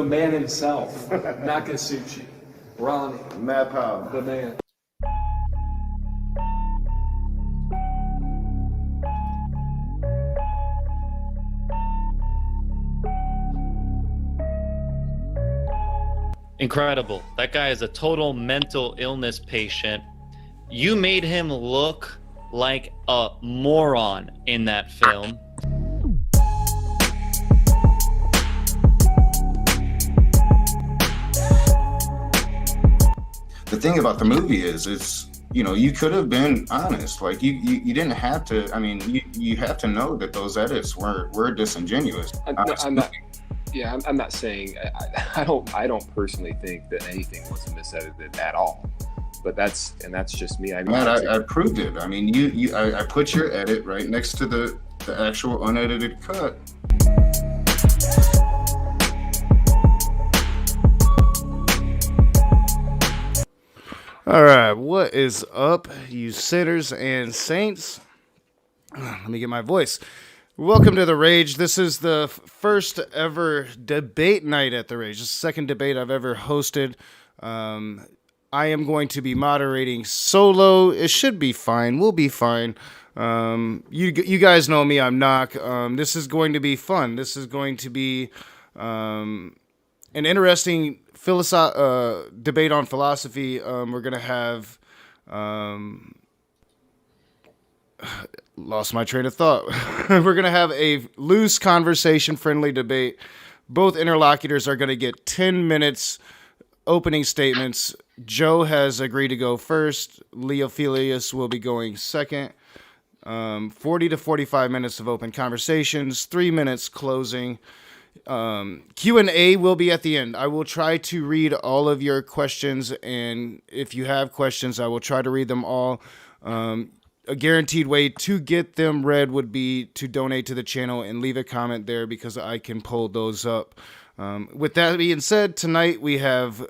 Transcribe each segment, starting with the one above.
man himself, Nakasuchi, Ronnie, Mad Power. the man. Incredible. That guy is a total mental illness patient. You made him look like a moron in that film. The thing about the movie is, it's, you know, you could have been honest. Like you didn't have to. I mean, you have to know that those edits were disingenuous. I'm not. Yeah, I'm not saying. I don't personally think that anything was misedited at all. But that's just me. I proved it. I mean, I put your edit right next to the actual unedited cut. All right, what is up, you sinners and saints? Let me get my voice. Welcome to The Rage. This is the first ever debate night at The Rage. This is the second debate I've ever hosted. I am going to be moderating solo. It should be fine. We'll be fine. You guys know me. I'm Knock. This is going to be fun. This is going to be an interesting debate on philosophy. We're going to have... lost my train of thought. We're going to have a loose conversation, friendly debate. Both interlocutors are going to get 10 minutes opening statements. Joe has agreed to go first. Leophilius will be going second. 40 to 45 minutes of open conversations, 3 minutes closing. Q&A will be at the end. I will try to read all of your questions, and if you have questions, I will try to read them all. A guaranteed way to get them read would be to donate to the channel and leave a comment there, because I can pull those up. With that being said, tonight we have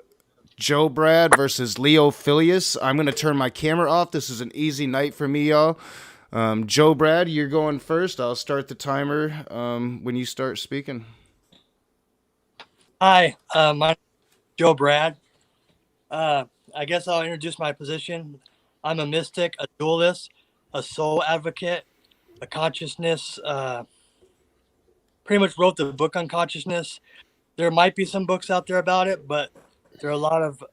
Joe Brad versus Leophilius. I'm going to turn my camera off. This is an easy night for me, y'all. Joe Brad, you're going first. I'll start the timer when you start speaking. Hi, my name is Joe Brad. I guess I'll introduce my position. I'm a mystic, a dualist, a soul advocate, a consciousness. Pretty much wrote the book on consciousness. There might be some books out there about it, but there are a lot of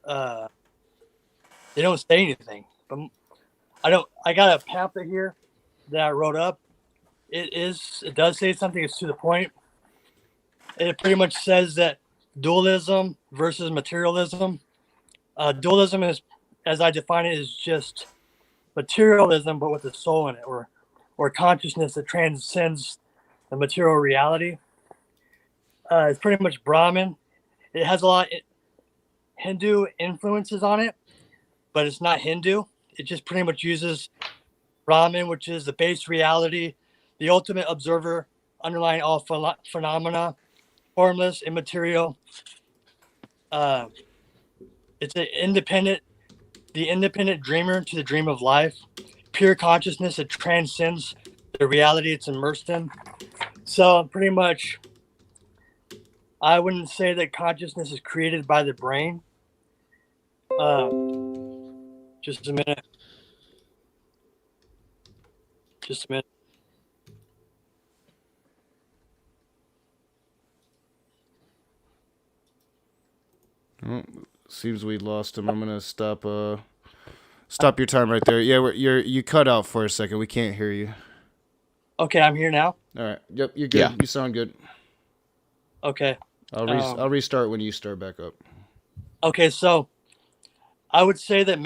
they don't say anything. But I got a pamphlet here that I wrote up. It does say something. It's to the point. It pretty much says that dualism versus materialism. Dualism is, as I define it, is just materialism, but with a soul in it, or consciousness that transcends the material reality. It's pretty much Brahman. It has a lot of Hindu influences on it, but it's not Hindu. It just pretty much uses Brahman, which is the base reality, the ultimate observer, underlying all phenomena, formless, immaterial. It's the independent dreamer to the dream of life, pure consciousness that transcends the reality it's immersed in. So pretty much, I wouldn't say that consciousness is created by the brain. Just a minute. Just a minute. Oh, seems we lost him. I'm gonna stop your time right there. Yeah, you cut out for a second. We can't hear you. Okay, I'm here now. All right. Yep, you're good. Yeah. You sound good. Okay. I'll restart when you start back up. Okay, so I would say that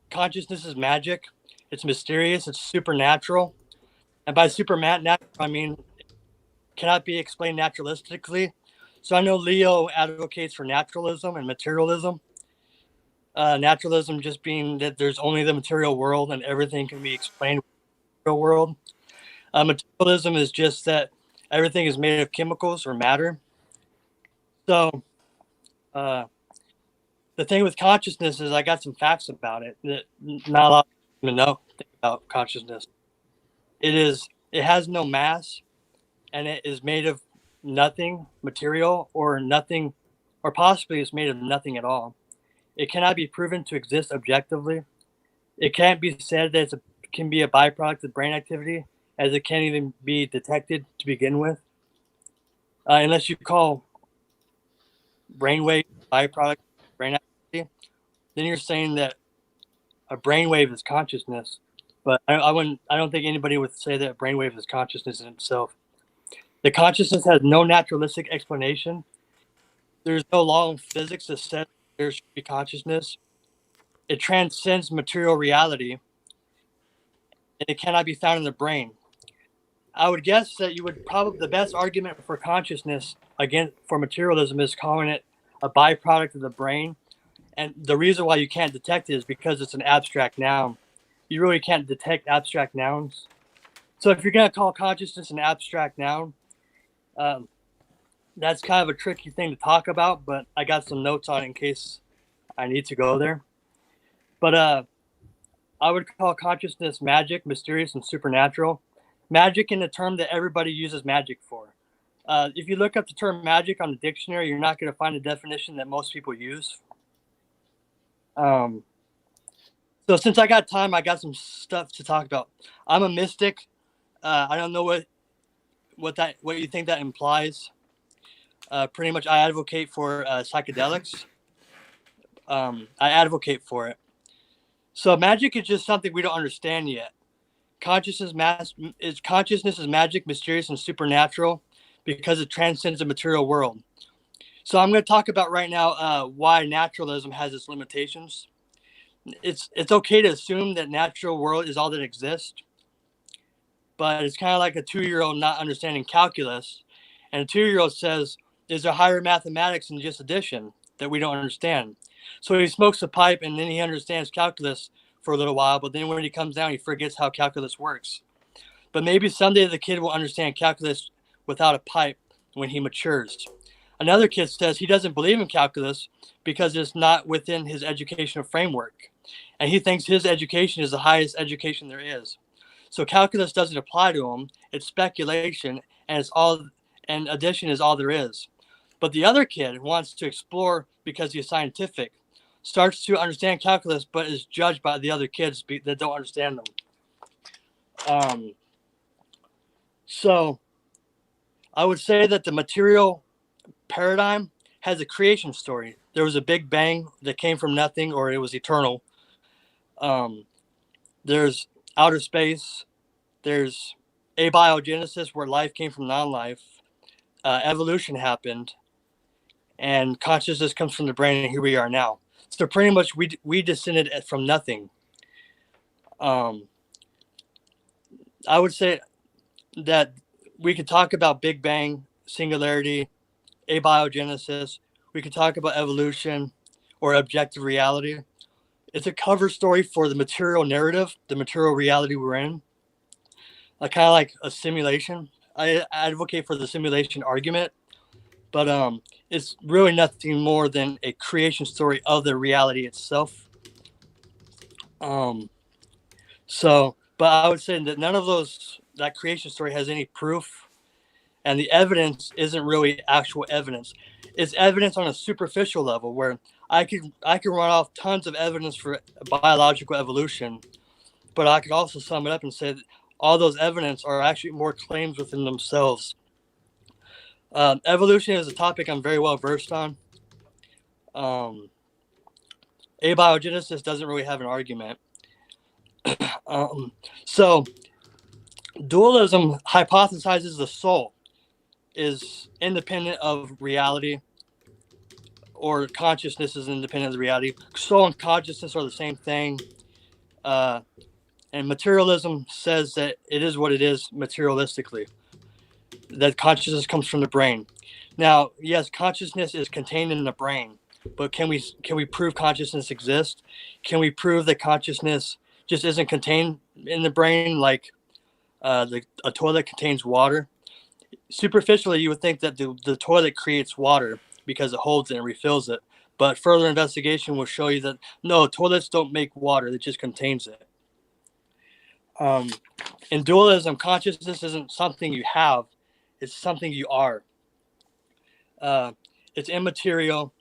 consciousness is magic. It's mysterious. It's supernatural. And by supernatural, I mean it cannot be explained naturalistically. So I know Leo advocates for naturalism and materialism. Naturalism just being that there's only the material world and everything can be explained in the material world. Materialism is just that everything is made of chemicals or matter. So the thing with consciousness is I got some facts about it that not a lot of people know about consciousness. It has no mass, and it is made of nothing material or nothing, or possibly it's made of nothing at all. It cannot be proven to exist objectively. It can't be said that it can be a byproduct of brain activity, as it can't even be detected to begin with. Unless you call brainwave byproduct of brain activity, then you're saying that a brainwave is consciousness. But I wouldn't. I don't think anybody would say that brainwave is consciousness in itself. The consciousness has no naturalistic explanation. There's no law in physics that says there should be consciousness. It transcends material reality, and it cannot be found in the brain. I would guess that you would probably the best argument for consciousness again for materialism is calling it a byproduct of the brain. And the reason why you can't detect it is because it's an abstract noun. You really can't detect abstract nouns. So if you're going to call consciousness an abstract noun, that's kind of a tricky thing to talk about, but I got some notes on it in case I need to go there. But I would call consciousness magic, mysterious, and supernatural. Magic in the term that everybody uses magic for. If you look up the term magic on the dictionary, you're not going to find a definition that most people use. So since I got time, I got some stuff to talk about. I'm a mystic. I don't know what you think that implies. Pretty much, I advocate for psychedelics. I advocate for it. So magic is just something we don't understand yet. Consciousness is magic, mysterious, and supernatural because it transcends the material world. So I'm going to talk about right now why naturalism has its limitations. It's okay to assume that natural world is all that exists, but it's kind of like a 2-year-old not understanding calculus, and a 2-year-old says, "Is there higher mathematics than just addition that we don't understand?" So he smokes a pipe and then he understands calculus for a little while, but then when he comes down, he forgets how calculus works. But maybe someday the kid will understand calculus without a pipe when he matures. Another kid says he doesn't believe in calculus because it's not within his educational framework. And he thinks his education is the highest education there is. So calculus doesn't apply to him. It's speculation, and addition is all there is. But the other kid wants to explore because he's scientific, starts to understand calculus, but is judged by the other kids that don't understand them. So I would say that the material paradigm has a creation story. There was a big bang that came from nothing, or it was eternal. There's outer space. There's abiogenesis, where life came from non-life. Evolution happened, and consciousness comes from the brain, and here we are now. So pretty much we descended from nothing. I would say that we could talk about Big Bang, singularity, abiogenesis. We could talk about evolution or objective reality. It's a cover story for the material narrative, the material reality we're in. Kind of like a simulation. I advocate for the simulation argument, but it's really nothing more than a creation story of the reality itself. But I would say that none of that creation story has any proof, and the evidence isn't really actual evidence. It's evidence on a superficial level where I could run off tons of evidence for biological evolution, but I could also sum it up and say that all those evidence are actually more claims within themselves. Evolution is a topic I'm very well versed on. Abiogenesis doesn't really have an argument. So dualism hypothesizes the soul is independent of reality, or consciousness is independent of reality. Soul and consciousness are the same thing. And materialism says that it is what it is materialistically, that consciousness comes from the brain. Now, yes, consciousness is contained in the brain, but can we prove consciousness exists? Can we prove that consciousness just isn't contained in the brain like a toilet contains water? Superficially, you would think that the toilet creates water because it holds it and refills it. But further investigation will show you that no, toilets don't make water, it just contains it. In dualism, consciousness isn't something you have, it's something you are. It's immaterial,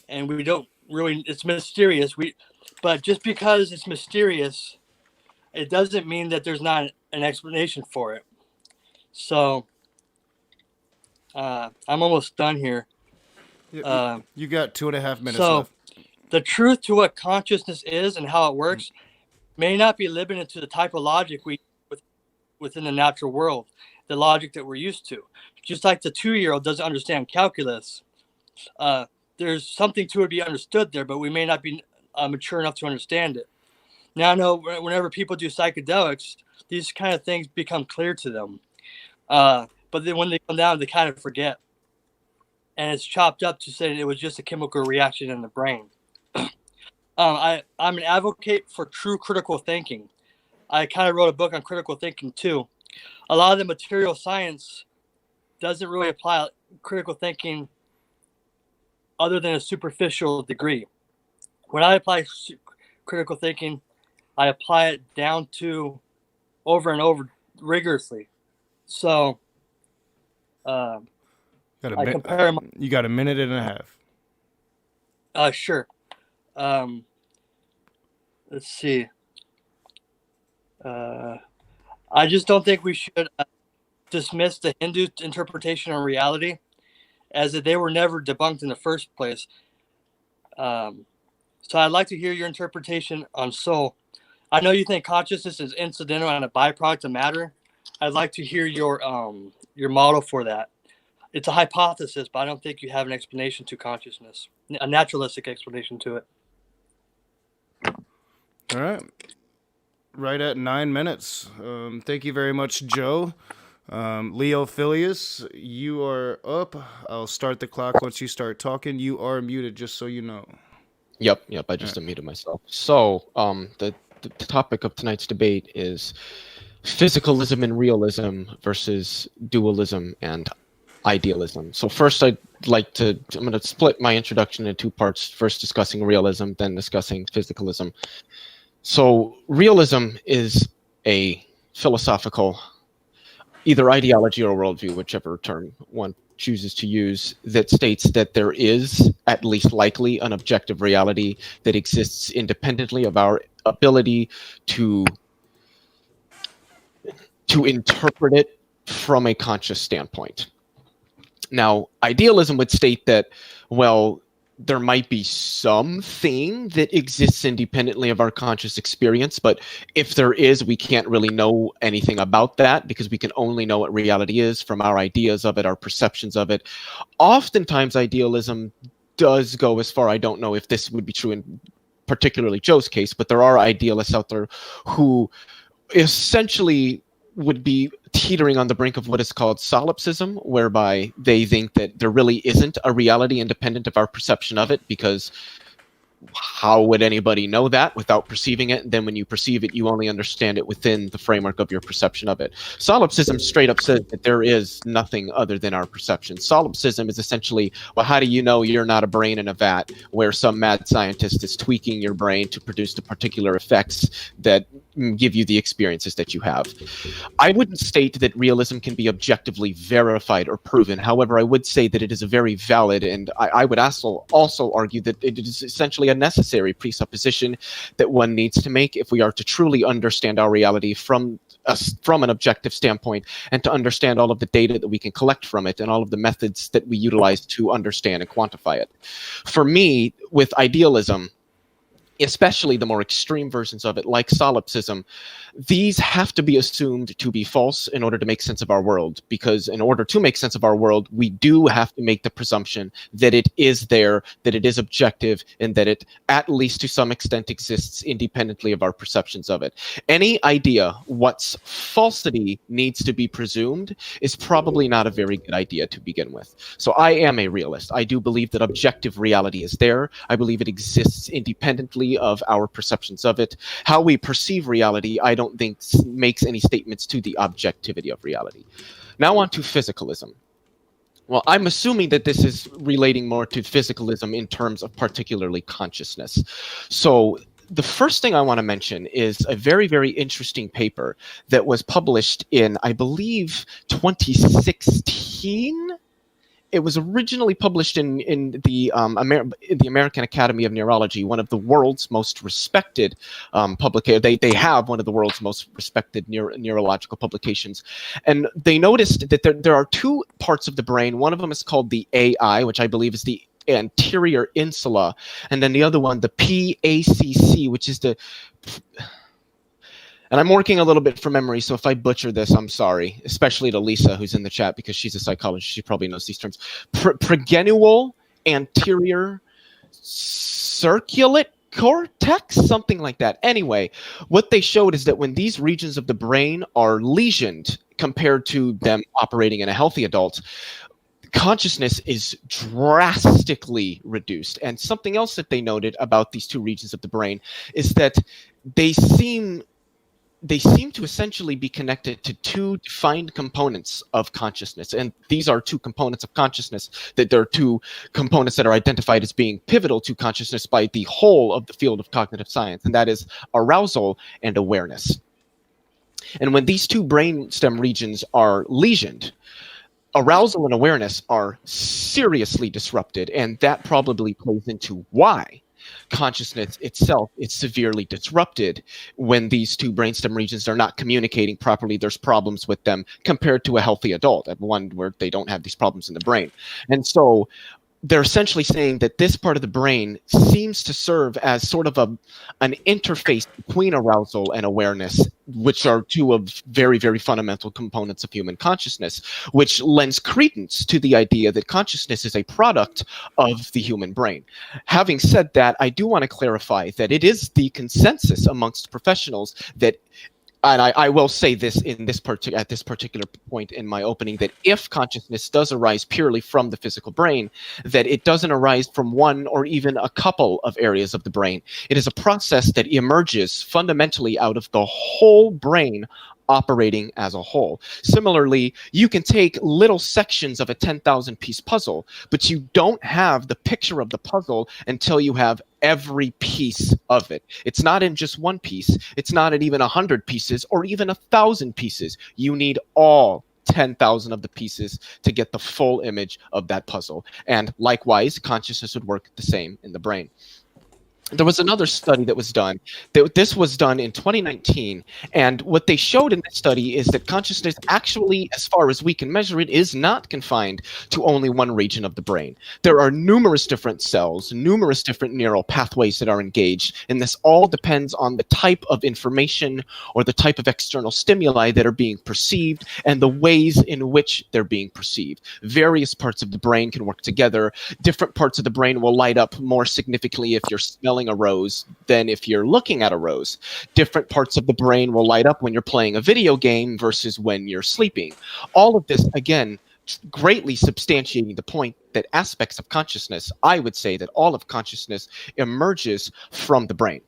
and we don't really. It's mysterious. But just because it's mysterious, it doesn't mean that there's not an explanation for it. So I'm almost done here. You got 2.5 minutes So left. the truth to what consciousness is and how it works may not be limited to the type of logic within the natural world, the logic that we're used to. Just like the 2-year-old doesn't understand calculus, there's something to it be understood there, but we may not be mature enough to understand it. Now I know whenever people do psychedelics, these kind of things become clear to them. But then when they come down, they kind of forget. And it's chopped up to say it was just a chemical reaction in the brain. I'm an advocate for true critical thinking. I kind of wrote a book on critical thinking too. A lot of the material science doesn't really apply critical thinking other than a superficial degree. When I apply critical thinking, I apply it down to over and over rigorously. So I compare them. You got 1.5 minutes. Sure. Let's see. I just don't think we should dismiss the Hindu interpretation of reality, as that they were never debunked in the first place. So I'd like to hear your interpretation on soul. I know you think consciousness is incidental and a byproduct of matter. I'd like to hear your model for that. It's a hypothesis, but I don't think you have an explanation to consciousness, a naturalistic explanation to it. All right. Right at 9 minutes. Thank you very much, Joe. Leophilius, you are up. I'll start the clock once you start talking. You are muted, just so you know. Yep. I just unmuted myself. So, the topic of tonight's debate is physicalism and realism versus dualism and idealism. So first, I'm going to split my introduction into 2 parts. First discussing realism, then discussing physicalism. So realism is a philosophical, either ideology or worldview, whichever term one chooses to use, that states that there is, at least likely, an objective reality that exists independently of our ability to interpret it from a conscious standpoint. Now, idealism would state that, well, there might be something that exists independently of our conscious experience, but if there is, we can't really know anything about that because we can only know what reality is from our ideas of it, our perceptions of it. Oftentimes, idealism does go as far, I don't know if this would be true in particularly Joe's case, but there are idealists out there who essentially would be teetering on the brink of what is called solipsism, whereby they think that there really isn't a reality independent of our perception of it, because how would anybody know that without perceiving it? And then when you perceive it, you only understand it within the framework of your perception of it. Solipsism straight up says that there is nothing other than our perception. Solipsism is essentially, well, how do you know you're not a brain in a vat where some mad scientist is tweaking your brain to produce the particular effects that give you the experiences that you have? I wouldn't state that realism can be objectively verified or proven. However, I would say that it is a very valid, and I would also argue that it is essentially a necessary presupposition that one needs to make if we are to truly understand our reality from an objective standpoint, and to understand all of the data that we can collect from it and all of the methods that we utilize to understand and quantify it. For me, with idealism, especially the more extreme versions of it, like solipsism, these have to be assumed to be false in order to make sense of our world. Because in order to make sense of our world, we do have to make the presumption that it is there, that it is objective, and that it, at least to some extent, exists independently of our perceptions of it. Any idea what's falsity needs to be presumed is probably not a very good idea to begin with. So I am a realist. I do believe that objective reality is there. I believe it exists independently of our perceptions of it. How we perceive reality, I don't think makes any statements to the objectivity of reality. Now on to physicalism. Well, I'm assuming that this is relating more to physicalism in terms of particularly consciousness. So the first thing I want to mention is a very, very interesting paper that was published in, I believe, 2016. it was originally published in the American Academy of Neurology, one of the world's most respected publications. They have one of the world's most respected neurological publications, and they noticed that there are two parts of the brain. One of them is called the AI, which I believe is the anterior insula, and then the other one, the PACC, which is the. And I'm working a little bit from memory, so if I butcher this, I'm sorry, especially to Lisa, who's in the chat, because she's a psychologist. She probably knows these terms. Pregenual anterior circulate cortex, something like that. Anyway, what they showed is that when these regions of the brain are lesioned compared to them operating in a healthy adult, consciousness is drastically reduced. And something else that they noted about these two regions of the brain is that they seem to essentially be connected to two defined components of consciousness. And these are two components of consciousness, that there are two components that are identified as being pivotal to consciousness by the whole of the field of cognitive science, and that is arousal and awareness. And when these two brainstem regions are lesioned, arousal and awareness are seriously disrupted, and that probably plays into why consciousness itself is severely disrupted when these two brainstem regions are not communicating properly. There's problems with them compared to a healthy adult, one where they don't have these problems in the brain. And so they're essentially saying that this part of the brain seems to serve as sort of an interface between arousal and awareness, which are two of very, very fundamental components of human consciousness, which lends credence to the idea that consciousness is a product of the human brain. Having said that, I do want to clarify that it is the consensus amongst professionals that, and I will say this at this particular point in my opening, that if consciousness does arise purely from the physical brain, that it doesn't arise from one or even a couple of areas of the brain. It is a process that emerges fundamentally out of the whole brain operating as a whole. Similarly, you can take little sections of a 10,000 piece puzzle, but you don't have the picture of the puzzle until you have every piece of it. It's not in just one piece. It's not in even 100 pieces or even 1,000 pieces. You need all 10,000 of the pieces to get the full image of that puzzle. And likewise, consciousness would work the same in the brain. There was another study that was done. This was done in 2019, and what they showed in that study is that consciousness actually, as far as we can measure it, is not confined to only one region of the brain. There are numerous different cells, numerous different neural pathways that are engaged, and this all depends on the type of information or the type of external stimuli that are being perceived and the ways in which they're being perceived. Various parts of the brain can work together. Different parts of the brain will light up more significantly if you're smelling a rose than if you're looking at a rose. Different parts of the brain will light up when you're playing a video game versus when you're sleeping. All of this, again, greatly substantiating the point that aspects of consciousness, I would say that all of consciousness emerges from the brain.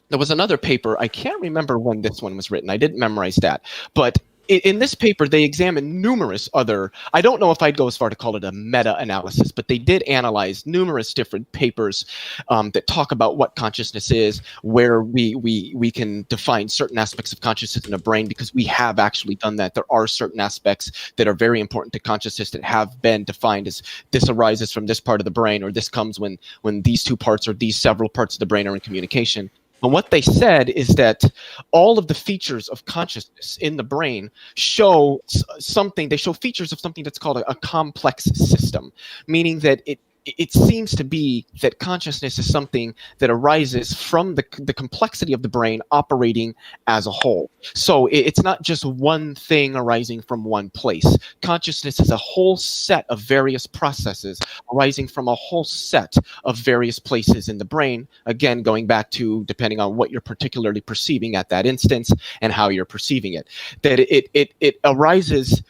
There was another paper, I can't remember when this one was written, I didn't memorize that, but in this paper, they examined numerous other, I don't know if I'd go as far to call it a meta-analysis, but they did analyze numerous different papers that talk about what consciousness is, where we can define certain aspects of consciousness in the brain, because we have actually done that. There are certain aspects that are very important to consciousness that have been defined as this arises from this part of the brain, or this comes when these two parts or these several parts of the brain are in communication. But what they said is that all of the features of consciousness in the brain show something, they show features of something that's called a complex system, meaning that it seems to be that consciousness is something that arises from the complexity of the brain operating as a whole. So it's not just one thing arising from one place. Consciousness is a whole set of various processes arising from a whole set of various places in the brain. Again, going back to depending on what you're particularly perceiving at that instance and how you're perceiving it. That it arises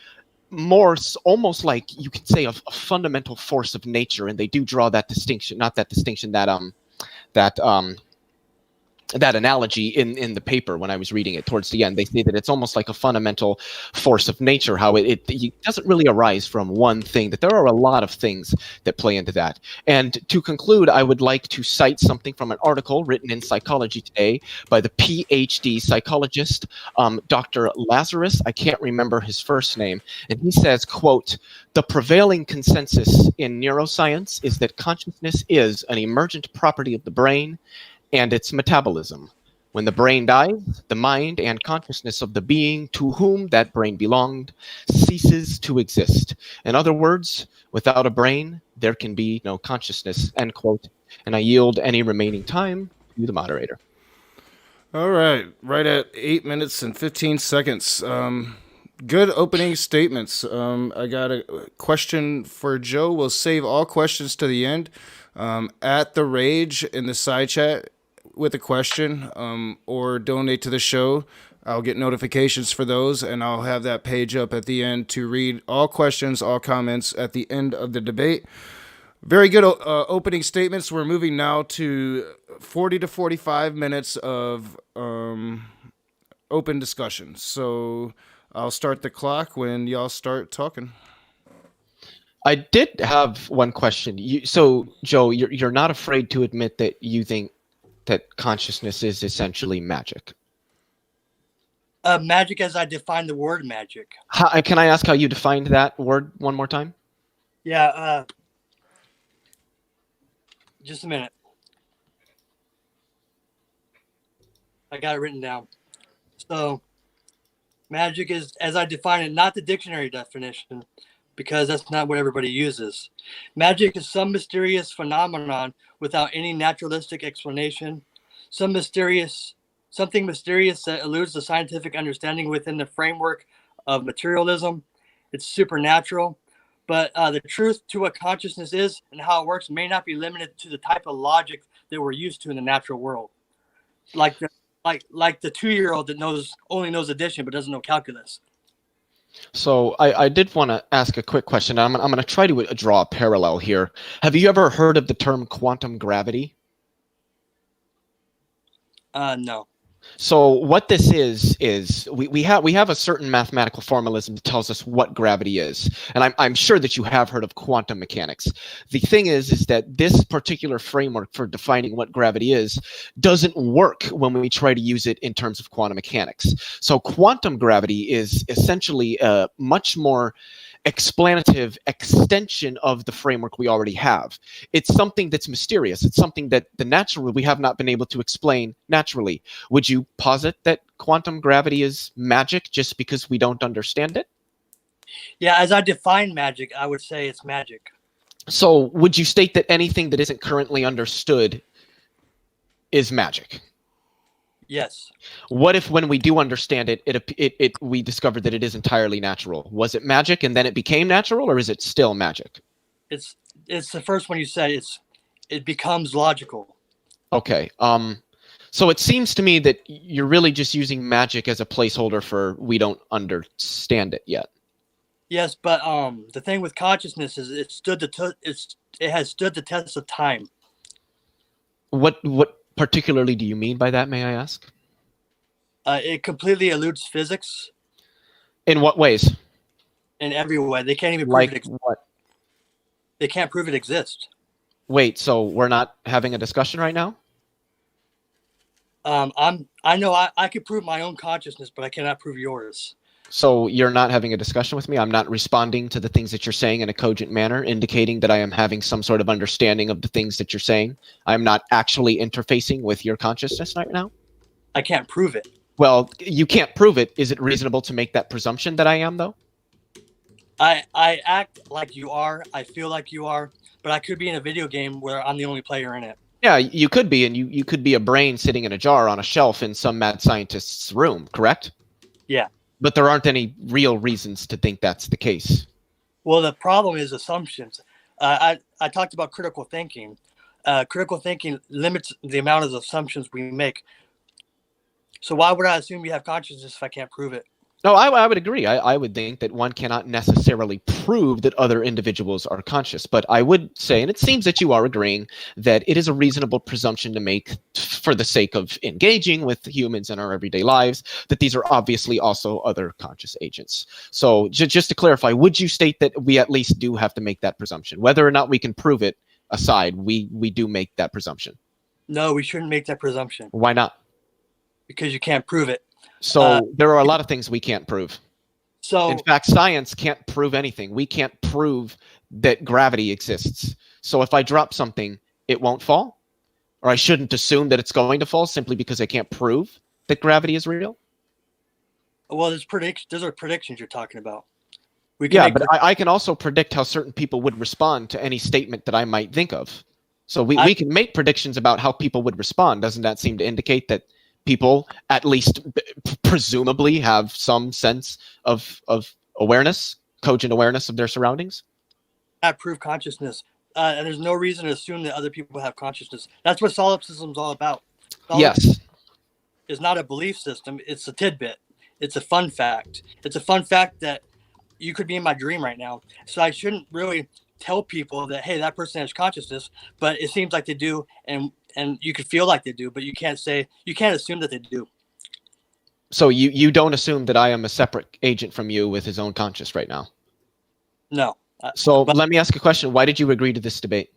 more almost like you could say a fundamental force of nature, and they do draw that distinction, not that distinction, that that analogy in the paper when I was reading it towards the end. They say that it's almost like a fundamental force of nature, how it doesn't really arise from one thing, that there are a lot of things that play into that. And to conclude, I would like to cite something from an article written in Psychology Today by the PhD psychologist, Dr. Lazarus. I can't remember his first name. And he says, quote, "The prevailing consensus in neuroscience is that consciousness is an emergent property of the brain and its metabolism. When the brain dies, the mind and consciousness of the being to whom that brain belonged ceases to exist. In other words, without a brain, there can be no consciousness," end quote. And I yield any remaining time to the moderator. All right, right at 8 minutes and 15 seconds. Good opening statements. I got a question for Joe. We'll save all questions to the end. At the Rage in the side chat with a question, or donate to the show. I'll get notifications for those, and I'll have that page up at the end to read all questions, all comments at the end of the debate. Very good opening statements. We're moving now to 40 to 45 minutes of open discussion. So I'll start the clock when y'all start talking. I did have one question. So, Joe, you're not afraid to admit that you think that consciousness is essentially magic. Magic as I define the word magic. Can I ask how you defined that word one more time? Yeah, just a minute. I got it written down. So, magic is, as I define it, not the dictionary definition, because that's not what everybody uses. Magic is some mysterious phenomenon without any naturalistic explanation, something mysterious that eludes the scientific understanding within the framework of materialism. It's supernatural, but the truth to what consciousness is and how it works may not be limited to the type of logic that we're used to in the natural world. Like the 2-year-old that only knows addition but doesn't know calculus. So I did want to ask a quick question. I'm going to try to draw a parallel here. Have you ever heard of the term quantum gravity? No. So what this is we have a certain mathematical formalism that tells us what gravity is, and I'm sure that you have heard of quantum mechanics. The thing is that this particular framework for defining what gravity is doesn't work when we try to use it in terms of quantum mechanics. So quantum gravity is essentially a much more explanative extension of the framework we already have. It's something that's mysterious. It's something that the natural we have not been able to explain naturally. Would you posit that quantum gravity is magic just because we don't understand it? Yeah, as I define magic, I would say it's magic. So would you state that anything that isn't currently understood is magic? Yes. What if when we do understand it, we discovered that it is entirely natural? Was it magic and then it became natural, or is it still magic? It's the first one you said. It becomes logical. Okay. So it seems to me that you're really just using magic as a placeholder for we don't understand it yet. Yes, but the thing with consciousness is it has stood the test of time. What particularly do you mean by that, may I ask? It completely eludes physics. In what ways? In every way. They can't even prove like it exists. What? They can't prove it exists. Wait, so we're not having a discussion right now? I know I could prove my own consciousness, but I cannot prove yours. So you're not having a discussion with me? I'm not responding to the things that you're saying in a cogent manner, indicating that I am having some sort of understanding of the things that you're saying. I'm not actually interfacing with your consciousness right now? I can't prove it. Well, you can't prove it. Is it reasonable to make that presumption that I am, though? I act like you are. I feel like you are. But I could be in a video game where I'm the only player in it. Yeah, you could be, and you could be a brain sitting in a jar on a shelf in some mad scientist's room, correct? Yeah. But there aren't any real reasons to think that's the case. Well, the problem is assumptions. I talked about critical thinking. Critical thinking limits the amount of assumptions we make. So why would I assume you have consciousness if I can't prove it? No, I would agree. I would think that one cannot necessarily prove that other individuals are conscious. But I would say, and it seems that you are agreeing, that it is a reasonable presumption to make for the sake of engaging with humans in our everyday lives, that these are obviously also other conscious agents. So just to clarify, would you state that we at least do have to make that presumption? Whether or not we can prove it aside, we do make that presumption. No, we shouldn't make that presumption Why not? because you can't prove it. So there are a lot of things we can't prove. So In fact, science can't prove anything. We can't prove that gravity exists. So if I drop something, it won't fall? Or I shouldn't assume that it's going to fall simply because I can't prove that gravity is real? well, those are predictions you're talking about. We can Yeah, make but I can also predict how certain people would respond to any statement that I might think of. So we can make predictions about how people would respond. Doesn't that seem to indicate that people, at least presumably, have some sense of awareness, cogent awareness of their surroundings? not prove consciousness, and there's no reason to assume that other people have consciousness. That's what solipsism is all about. Yes. Is not a belief system. It's a tidbit. It's a fun fact. It's a fun fact that you could be in my dream right now. So I shouldn't really tell people that, hey, that person has consciousness, but it seems like they do, and you could feel like they do, but you can't assume that they do. So you don't assume that I am a separate agent from you with his own conscious right now? No. So But let me ask a question. Why did you agree to this debate?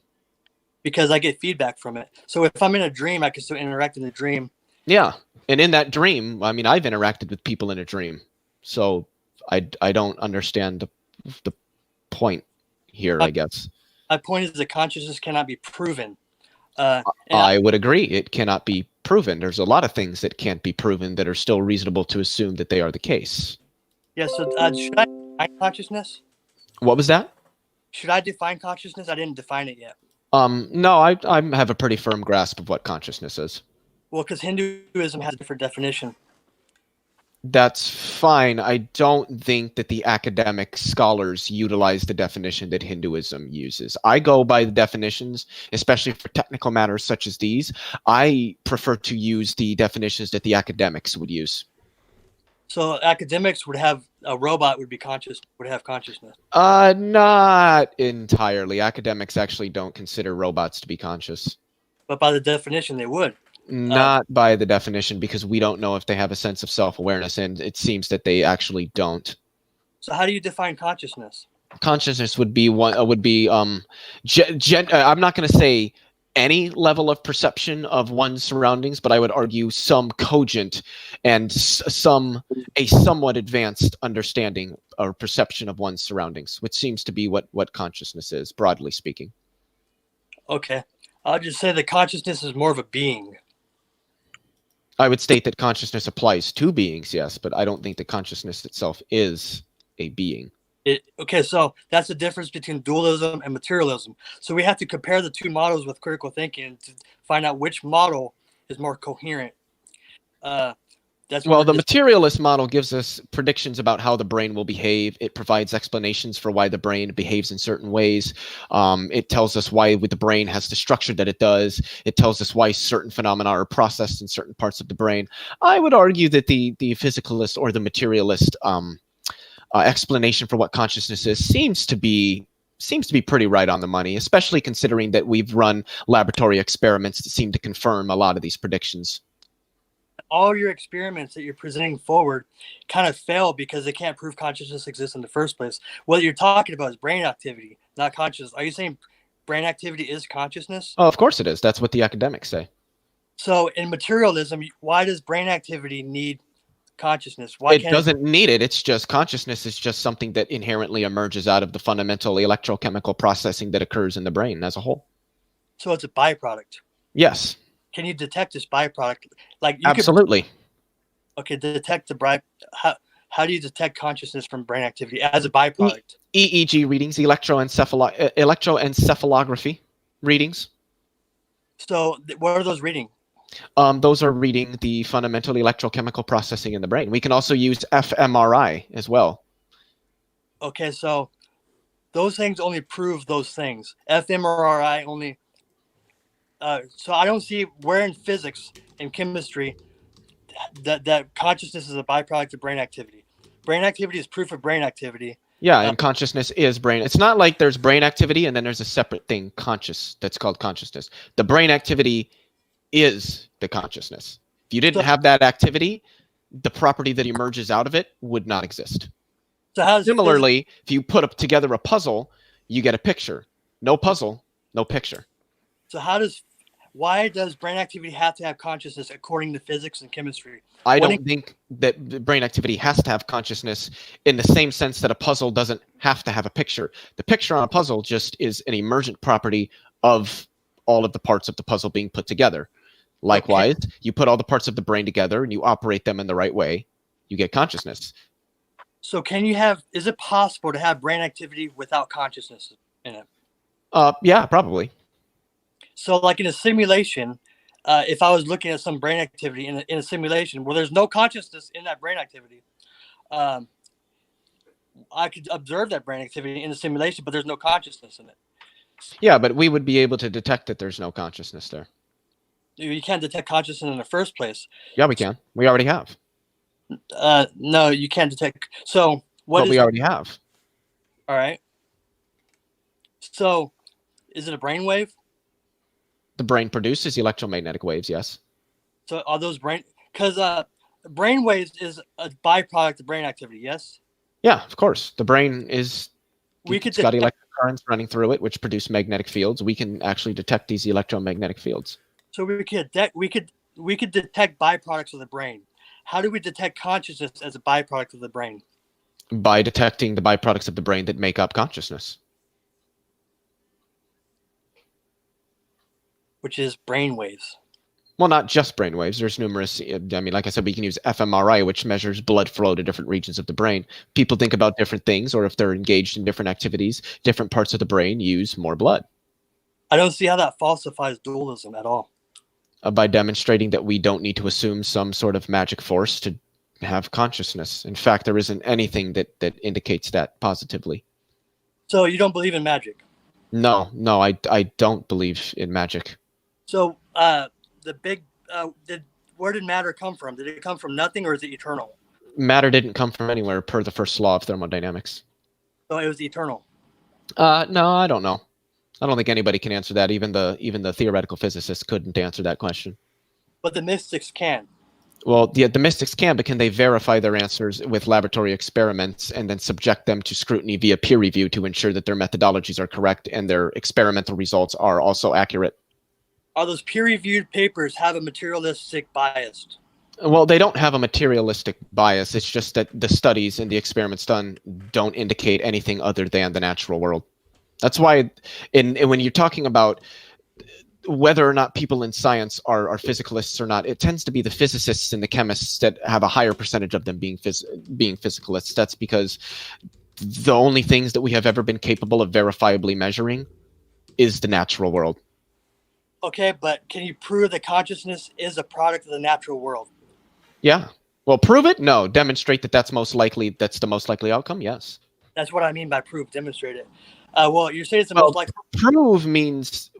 because I get feedback from it. So if I'm in a dream, I can still interact in the dream. Yeah. And in that dream, I mean, I've interacted with people in a dream. So I don't understand the point here, I guess. My point is that consciousness cannot be proven. And I would agree. It cannot be proven. There's a lot of things that can't be proven that are still reasonable to assume that they are the case. yeah, so should I define consciousness? What was that? Should I define consciousness? I didn't define it yet. No, I have a pretty firm grasp of what consciousness is. Well, because Hinduism has a different definition. That's fine. I don't think that the academic scholars utilize the definition that Hinduism uses. I go by the definitions, especially for technical matters such as these. I prefer to use the definitions that the academics would use. So academics would have a robot would have consciousness. Not entirely. Academics actually don't consider robots to be conscious. But by the definition, they would. Not by the definition, because we don't know if they have a sense of self-awareness, and it seems that they actually don't. So how do you define consciousness? Consciousness would be I'm not going to say any level of perception of one's surroundings, but I would argue some cogent and a somewhat advanced understanding or perception of one's surroundings, which seems to be what consciousness is, broadly speaking. Okay. I'll just say that consciousness is more of a being. I would state that consciousness applies to beings, yes, but I don't think that consciousness itself is a being. Okay, so that's the difference between dualism and materialism. So we have to compare the two models with critical thinking to find out which model is more coherent. The materialist model gives us predictions about how the brain will behave. It provides explanations for why the brain behaves in certain ways. It tells us why the brain has the structure that it does. It tells us why certain phenomena are processed in certain parts of the brain. I would argue that the physicalist or the materialist explanation for what consciousness is seems to be pretty right on the money, especially considering that we've run laboratory experiments that seem to confirm a lot of these predictions. All your experiments that you're presenting forward kind of fail because they can't prove consciousness exists in the first place. What you're talking about is brain activity, not consciousness. Are you saying brain activity is consciousness? Oh, of course it is. That's what the academics say. So in materialism, why does brain activity need consciousness? It doesn't need it. It's just consciousness is just something that inherently emerges out of the fundamental electrochemical processing that occurs in the brain as a whole. So it's a byproduct. Yes. Can you detect this byproduct? Like absolutely. Detect the how do you detect consciousness from brain activity as a byproduct? EEG readings, electroencephalography readings. So what are those reading? Those are reading the fundamental electrochemical processing in the brain. We can also use fMRI as well. Okay, so those things only prove those things. fMRI only. So I don't see where in physics and chemistry that consciousness is a byproduct of brain activity. brain activity is proof of brain activity. Yeah, and consciousness is brain. It's not like there's brain activity and then there's a separate thing, that's called consciousness. The brain activity is the consciousness. If you didn't have that activity, the property that emerges out of it would not exist. So Similarly, if you put together a puzzle, you get a picture. No puzzle, no picture. So why does brain activity have to have consciousness according to physics and chemistry? I don't think that the brain activity has to have consciousness in the same sense that a puzzle doesn't have to have a picture. The picture on a puzzle just is an emergent property of all of the parts of the puzzle being put together. Likewise, you put all the parts of the brain together and you operate them in the right way, you get consciousness. So is it possible to have brain activity without consciousness in it? Yeah, probably. So like in a simulation, if I was looking at some brain activity in a simulation where there's no consciousness in that brain activity, I could observe that brain activity in the simulation, but there's no consciousness in it. Yeah, but we would be able to detect that there's no consciousness there. You can't detect consciousness in the first place. Yeah, we can. We already have. No, you can't detect. So But we already have. All right. So is it a brain wave? The brain produces electromagnetic waves, yes. So are those because brain waves is a byproduct of brain activity, yes? Yeah, of course. The brain it's got electric currents running through it, which produce magnetic fields. We can actually detect these electromagnetic fields. So we could detect byproducts of the brain. How do we detect consciousness as a byproduct of the brain? By detecting the byproducts of the brain that make up consciousness. Which is brain waves. Well, not just brain waves. There's numerous, like I said, we can use fMRI, which measures blood flow to different regions of the brain. People think about different things, or if they're engaged in different activities, different parts of the brain use more blood. I don't see how that falsifies dualism at all. By demonstrating that we don't need to assume some sort of magic force to have consciousness. In fact, there isn't anything that indicates that positively. So you don't believe in magic? No, I don't believe in magic. So where did matter come from? Did it come from nothing, or is it eternal? Matter didn't come from anywhere per the first law of thermodynamics. So it was eternal. No, I don't know. I don't think anybody can answer that. Even the theoretical physicists couldn't answer that question. But the mystics can. Well, the mystics can, but can they verify their answers with laboratory experiments and then subject them to scrutiny via peer review to ensure that their methodologies are correct and their experimental results are also accurate? Are those peer-reviewed papers have a materialistic bias? Well, they don't have a materialistic bias. It's just that the studies and the experiments done don't indicate anything other than the natural world. That's why when you're talking about whether or not people in science are physicalists or not, it tends to be the physicists and the chemists that have a higher percentage of them being physicalists. That's because the only things that we have ever been capable of verifiably measuring is the natural world. Okay, but can you prove that consciousness is a product of the natural world? Yeah. Well, prove it? No. Demonstrate that that's the most likely outcome? Yes. That's what I mean by prove, demonstrate it. Well, you say it's the most likely. Prove means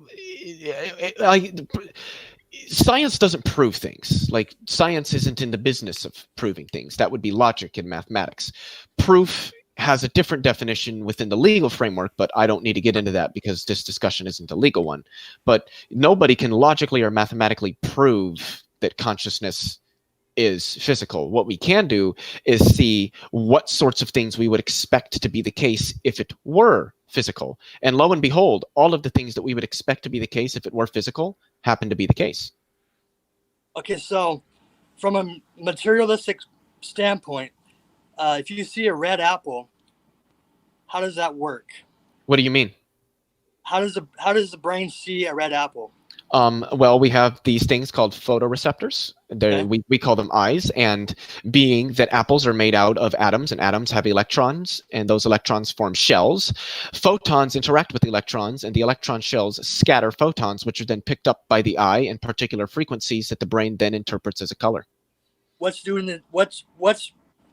science doesn't prove things. Like, science isn't in the business of proving things. That would be logic and mathematics. Proof has a different definition within the legal framework, but I don't need to get into that because this discussion isn't a legal one. But nobody can logically or mathematically prove that consciousness is physical. What we can do is see what sorts of things we would expect to be the case if it were physical. And lo and behold, all of the things that we would expect to be the case if it were physical happen to be the case. Okay, so from a materialistic standpoint, if you see a red apple, how does that work? What do you mean? How does the brain see a red apple? Well, we have these things called photoreceptors. Okay. We call them eyes, and being that apples are made out of atoms, and atoms have electrons, and those electrons form shells, photons interact with electrons, and the electron shells scatter photons, which are then picked up by the eye in particular frequencies that the brain then interprets as a color.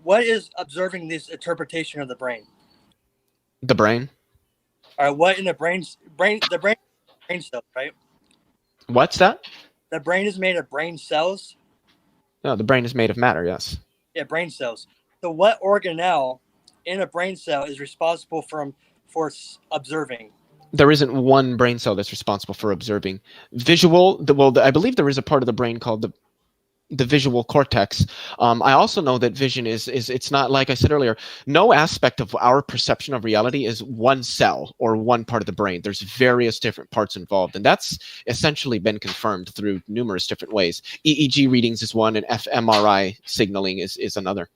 What is observing this interpretation of the brain? The brain. All right, what in the brain cells, right? What's that? The brain is made of brain cells. No, the brain is made of matter, yes. Yeah, brain cells. So what organelle in a brain cell is responsible for observing? There isn't one brain cell that's responsible for observing. I believe there is a part of the brain called the visual cortex. I also know that vision is it's not, like I said earlier, no aspect of our perception of reality is one cell or one part of the brain. There's various different parts involved, and that's essentially been confirmed through numerous different ways. EEG readings is one, and fMRI signaling is another.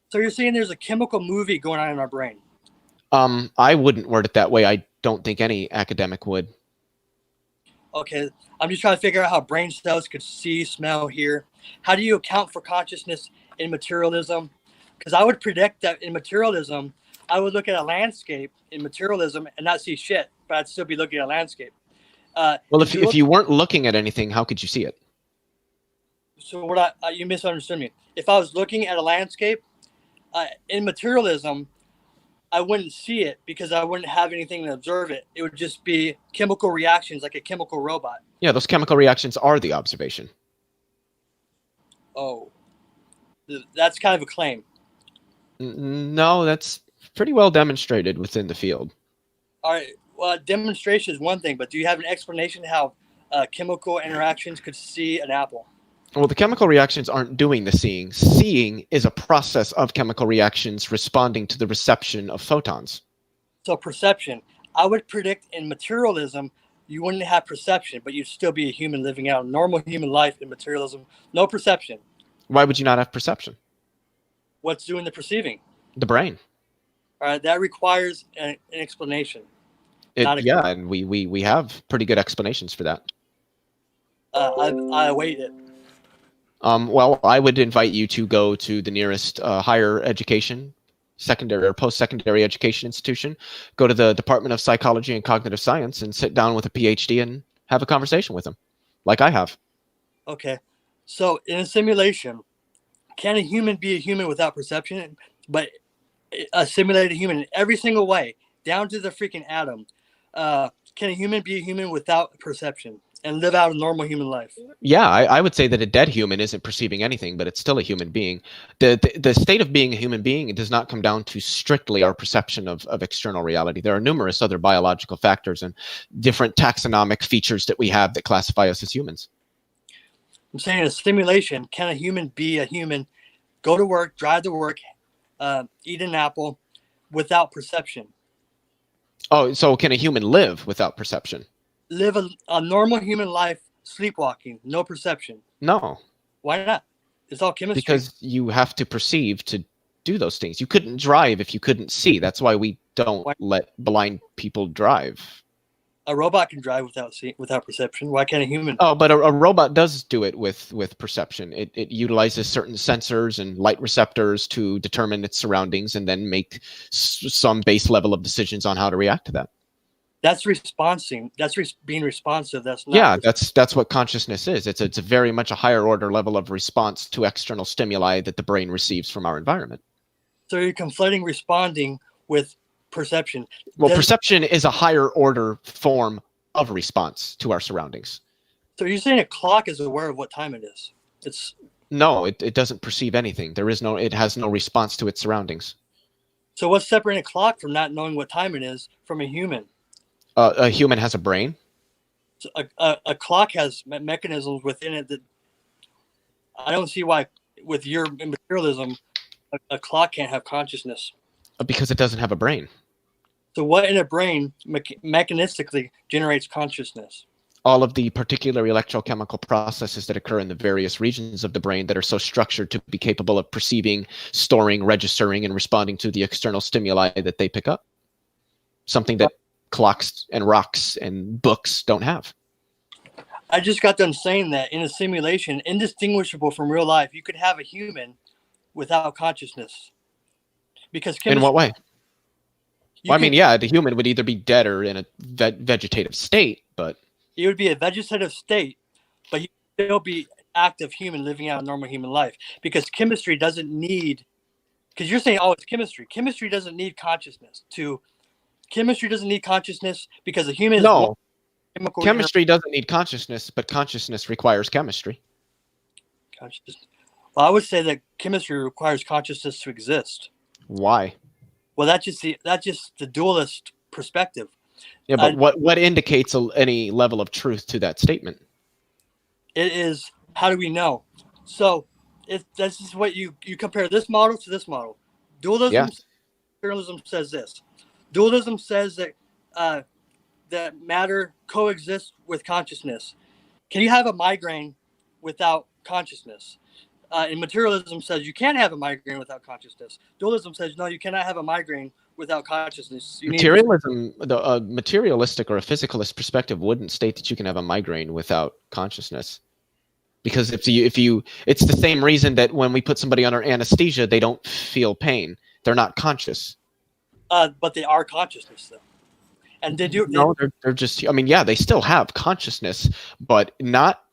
So you're saying there's a chemical movie going on in our brain? I wouldn't word it that way. I don't think any academic would. Okay, I'm just trying to figure out how brain cells could see, smell, hear. How do you account for consciousness in materialism? Because I would predict that in materialism, I would look at a landscape in materialism and not see shit, but I'd still be looking at a landscape. Well, if you weren't looking at anything, how could you see it? So you misunderstood me. If I was looking at a landscape in materialism, I wouldn't see it because I wouldn't have anything to observe it. It would just be chemical reactions, like a chemical robot. Yeah, those chemical reactions are the observation. Oh, that's kind of a claim. No, that's pretty well demonstrated within the field. All right. Well, demonstration is one thing, but do you have an explanation how chemical interactions could see an apple? Well, the chemical reactions aren't doing the seeing. Seeing is a process of chemical reactions responding to the reception of photons. So perception. I would predict in materialism, you wouldn't have perception, but you'd still be a human living out a normal human life in materialism. No perception. Why would you not have perception? What's doing the perceiving? The brain. All right. That requires an explanation. Yeah, and we have pretty good explanations for that. I await it. Well, I would invite you to go to the nearest higher education, secondary or post-secondary education institution, go to the Department of Psychology and Cognitive Science and sit down with a PhD and have a conversation with them, like I have. Okay. So in a simulation, can a human be a human without perception? But a simulated human in every single way, down to the freaking atom. Can a human be a human without perception and live out a normal human life? Yeah, I would say that a dead human isn't perceiving anything, but it's still a human being. The state of being a human being, it does not come down to strictly our perception of external reality. There are numerous other biological factors and different taxonomic features that we have that classify us as humans. I'm saying in a simulation, can a human be a human, go to work, drive to work, eat an apple without perception? Oh, so can a human live without perception? Live a normal human life, sleepwalking, no perception. No. Why not? It's all chemistry. Because you have to perceive to do those things. You couldn't drive if you couldn't see. That's why we don't let blind people drive. A robot can drive without perception. Why can't a human? Oh, but a robot does do it with perception. It utilizes certain sensors and light receptors to determine its surroundings and then make some base level of decisions on how to react to that. That's responding. That's being responsive. That's not. Yeah, that's what consciousness is. It's a very much a higher order level of response to external stimuli that the brain receives from our environment. So you're conflating responding with perception. Well, perception is a higher order form of response to our surroundings. So you're saying a clock is aware of what time it is? No, it doesn't perceive anything. It has no response to its surroundings. So what's separating a clock from not knowing what time it is from a human? A human has a brain. So a clock has mechanisms within it that I don't see why, with your materialism, a clock can't have consciousness. Because it doesn't have a brain. So what in a brain mechanistically generates consciousness? All of the particular electrochemical processes that occur in the various regions of the brain that are so structured to be capable of perceiving, storing, registering, and responding to the external stimuli that they pick up. Something that clocks and rocks and books don't have. I just got done saying that in a simulation, indistinguishable from real life, you could have a human without consciousness. Because in what way? Well, I mean, yeah, the human would either be dead or in a vegetative state, but it would be a vegetative state, but you would still be active human living out a normal human life. Because chemistry doesn't need, because you're saying, oh, it's chemistry. Chemistry doesn't need consciousness Chemistry doesn't need consciousness because a human no. Chemistry doesn't need consciousness, but consciousness requires chemistry. Consciousness. Well, I would say that chemistry requires consciousness to exist. Why? Well, that's just the dualist perspective. Yeah, but what indicates any level of truth to that statement? It is, how do we know? So if this is what you compare this model to this model. Dualism, Yes. materialism says this. Dualism says that that matter coexists with consciousness. Can you have a migraine without consciousness? And materialism says you can't have a migraine without consciousness. Dualism says no, you cannot have a migraine without consciousness. Materialism, a materialistic or a physicalist perspective wouldn't state that you can have a migraine without consciousness. Because if you, it's the same reason that when we put somebody under anesthesia, they don't feel pain. They're not conscious. But they are consciousness, though. And did you? No, they're just. I mean, yeah, they still have consciousness, but not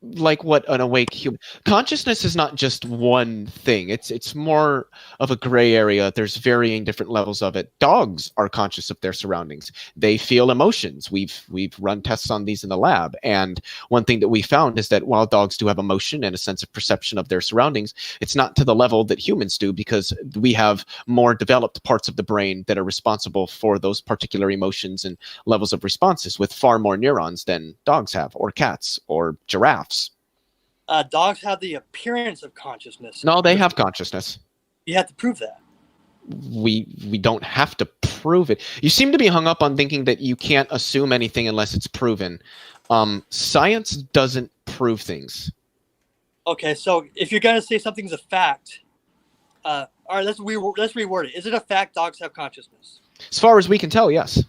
like what an awake human. Consciousness is not just one thing. It's more of a gray area. There's varying different levels of it. Dogs are conscious of their surroundings. They feel emotions. We've run tests on these in the lab, and one thing that we found is that while dogs do have emotion and a sense of perception of their surroundings, it's not to the level that humans do, because we have more developed parts of the brain that are responsible for those particular emotions and levels of responses, with far more neurons than dogs have, or cats, or giraffes. Dogs have the appearance of consciousness. No, they have consciousness. You have to prove that. We don't have to prove it. You seem to be hung up on thinking that you can't assume anything unless it's proven. Science doesn't prove things. Okay, so if you're gonna say something's a fact, all right, let's reword it. Is it a fact dogs have consciousness? As far as we can tell, yes.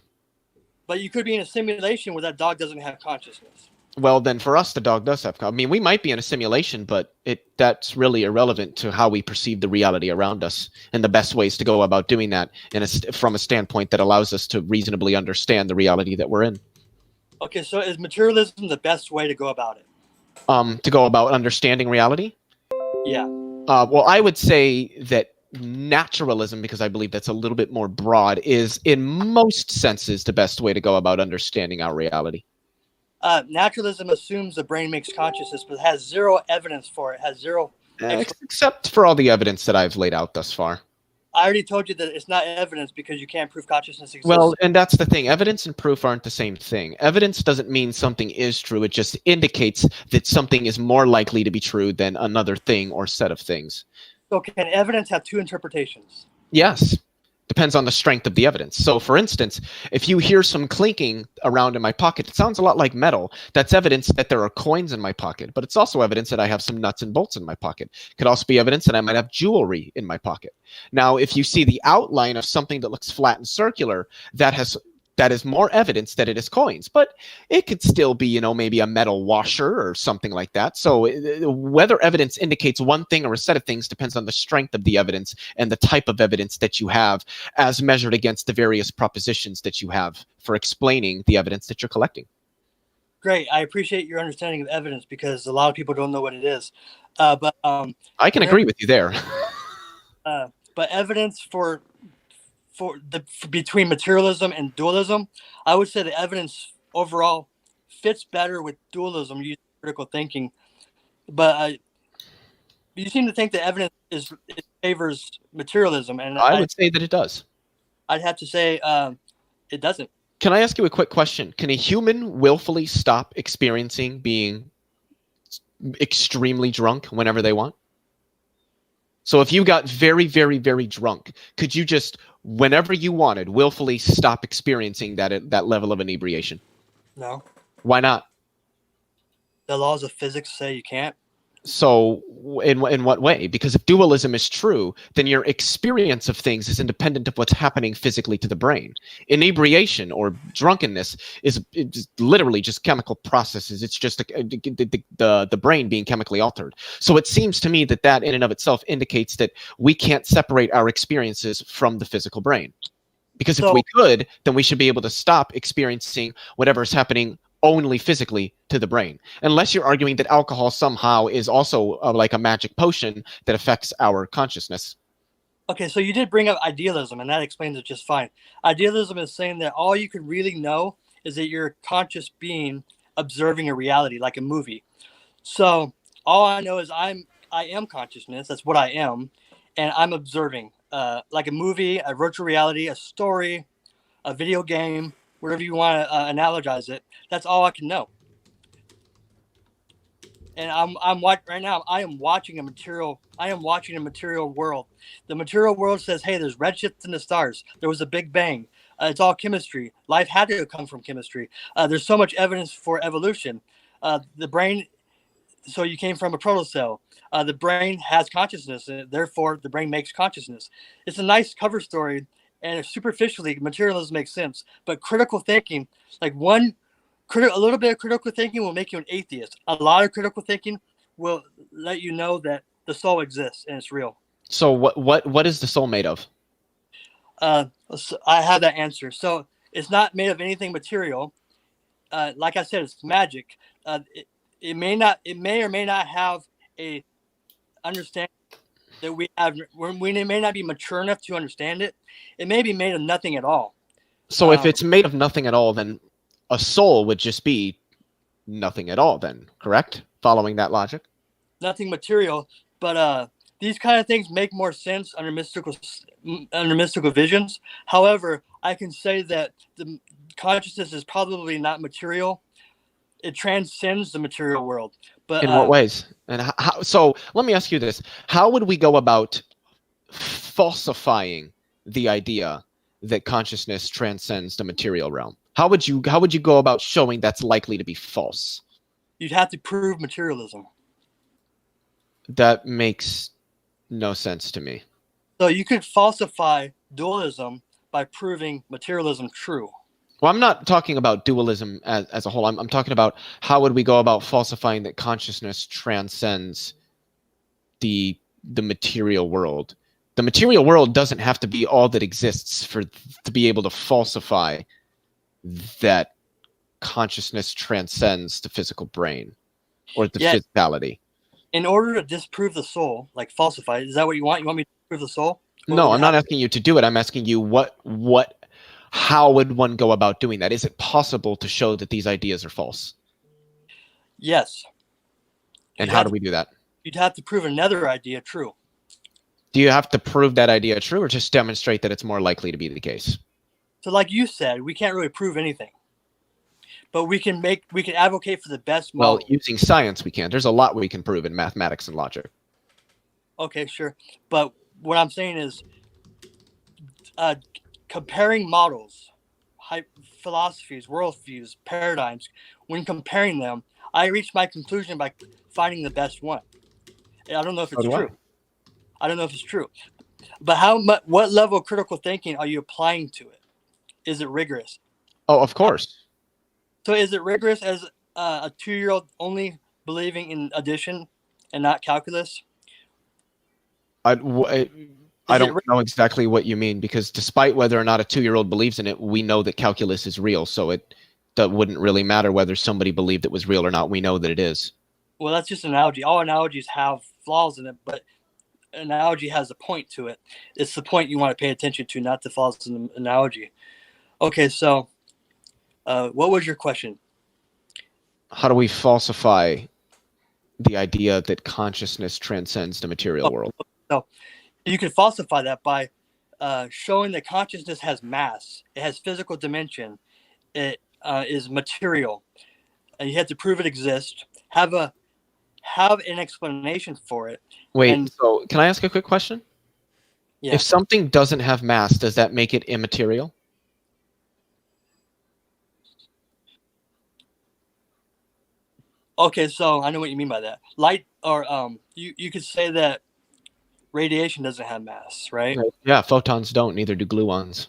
But you could be in a simulation where that dog doesn't have consciousness. Well, then for us, the dog does have. I mean, we might be in a simulation, but that's really irrelevant to how we perceive the reality around us, and the best ways to go about doing that from a standpoint that allows us to reasonably understand the reality that we're in. Okay, so is materialism the best way to go about it? To go about understanding reality? Yeah. Well, I would say that naturalism, because I believe that's a little bit more broad, is in most senses the best way to go about understanding our reality. Naturalism assumes the brain makes consciousness, but has zero evidence for it. Has zero. Except for all the evidence that I've laid out thus far. I already told you that it's not evidence because you can't prove consciousness exists. Well, and that's the thing. Evidence and proof aren't the same thing. Evidence doesn't mean something is true. It just indicates that something is more likely to be true than another thing or set of things. So can evidence have two interpretations? Yes. Depends on the strength of the evidence. So, for instance, if you hear some clinking around in my pocket, it sounds a lot like metal. That's evidence that there are coins in my pocket, but it's also evidence that I have some nuts and bolts in my pocket. It could also be evidence that I might have jewelry in my pocket. Now, if you see the outline of something that looks flat and circular, that is more evidence that it is coins, but it could still be, maybe a metal washer or something like that. So whether evidence indicates one thing or a set of things depends on the strength of the evidence and the type of evidence that you have, as measured against the various propositions that you have for explaining the evidence that you're collecting. Great. I appreciate your understanding of evidence, because a lot of people don't know what it is. But I can agree with you there. But evidence between materialism and dualism, I would say the evidence overall fits better with dualism using critical thinking. But you seem to think that evidence it favors materialism, and I would say that it does. I'd have to say it doesn't. Can I ask you a quick question? Can a human willfully stop experiencing being extremely drunk whenever they want? So if you got very, very, very drunk, could you just, whenever you wanted, willfully stop experiencing that level of inebriation? No. Why not? The laws of physics say you can't. So in what way? Because if dualism is true, then your experience of things is independent of what's happening physically to the brain. Inebriation or drunkenness is literally just chemical processes. It's just the brain being chemically altered. So it seems to me that in and of itself indicates that we can't separate our experiences from the physical brain. Because if we could, then we should be able to stop experiencing whatever is happening only physically to the brain, unless you're arguing that alcohol somehow is also like a magic potion that affects our consciousness. Okay, so you did bring up idealism, and that explains it just fine. Idealism is saying that all you can really know is that you're a conscious being observing a reality, like a movie. So All I know is I am consciousness. That's what I am, and I'm observing, like a movie, a virtual reality, a story, a video game, whatever you want to analogize it. That's all I can know. And right now. I am watching a material world. The material world says, "Hey, there's redshifts in the stars. There was a Big Bang. It's all chemistry. Life had to come from chemistry. There's so much evidence for evolution. The brain. So you came from a protocell. The brain has consciousness, and therefore the brain makes consciousness. It's a nice cover story, and superficially, materialism makes sense. But critical thinking, like a little bit of critical thinking will make you an atheist. A lot of critical thinking will let you know that the soul exists and it's real. So what is the soul made of? So I have that answer. So it's not made of anything material. Like I said, it's magic. It may or may not have a understanding that we have. We may not be mature enough to understand it. It may be made of nothing at all. So if it's made of nothing at all, then a soul would just be nothing at all then, correct? Following that logic? Nothing material, but these kind of things make more sense under mystical visions. However, I can say that the consciousness is probably not material. It transcends the material world. But In what ways? And how? So let me ask you this: how would we go about falsifying the idea that consciousness transcends the material realm? How would you go about showing that's likely to be false? You'd have to prove materialism. That makes no sense to me. So you could falsify dualism by proving materialism true. Well, I'm not talking about dualism as a whole. I'm talking about how would we go about falsifying that consciousness transcends the material world. The material world doesn't have to be all that exists to be able to falsify that consciousness transcends the physical brain or the physicality. In order to disprove the soul, like falsify, is that what you want? You want me to prove the soul? No, I'm not asking you to do it. I'm asking you how would one go about doing that? Is it possible to show that these ideas are false? Yes. And how do we do that? You'd have to prove another idea true. Do you have to prove that idea true or just demonstrate that it's more likely to be the case? So like you said, we can't really prove anything. But we can advocate for the best model. Well, using science we can. There's a lot we can prove in mathematics and logic. Okay, sure. But what I'm saying is comparing models, philosophies, worldviews, paradigms, when comparing them, I reach my conclusion by finding the best one. I don't know if it's true. I don't know if it's true. But what level of critical thinking are you applying to it? Is it rigorous? Oh, of course. So is it rigorous as a 2-year-old only believing in addition and not calculus? I don't know exactly what you mean, because despite whether or not a 2-year-old believes in it, we know that calculus is real. So that wouldn't really matter whether somebody believed it was real or not. We know that it is. Well, that's just an analogy. All analogies have flaws in it, but an analogy has a point to it. It's the point you want to pay attention to, not the flaws in the analogy. Okay, so what was your question? How do we falsify the idea that consciousness transcends the material world? So you can falsify that by showing that consciousness has mass. It has physical dimension. It is material. And you have to prove it exists. Have an explanation for it. Wait, so can I ask a quick question? Yeah. If something doesn't have mass, does that make it immaterial? Okay, so I know what you mean by that. Light, or you could say that radiation doesn't have mass, right? Yeah, photons don't, neither do gluons.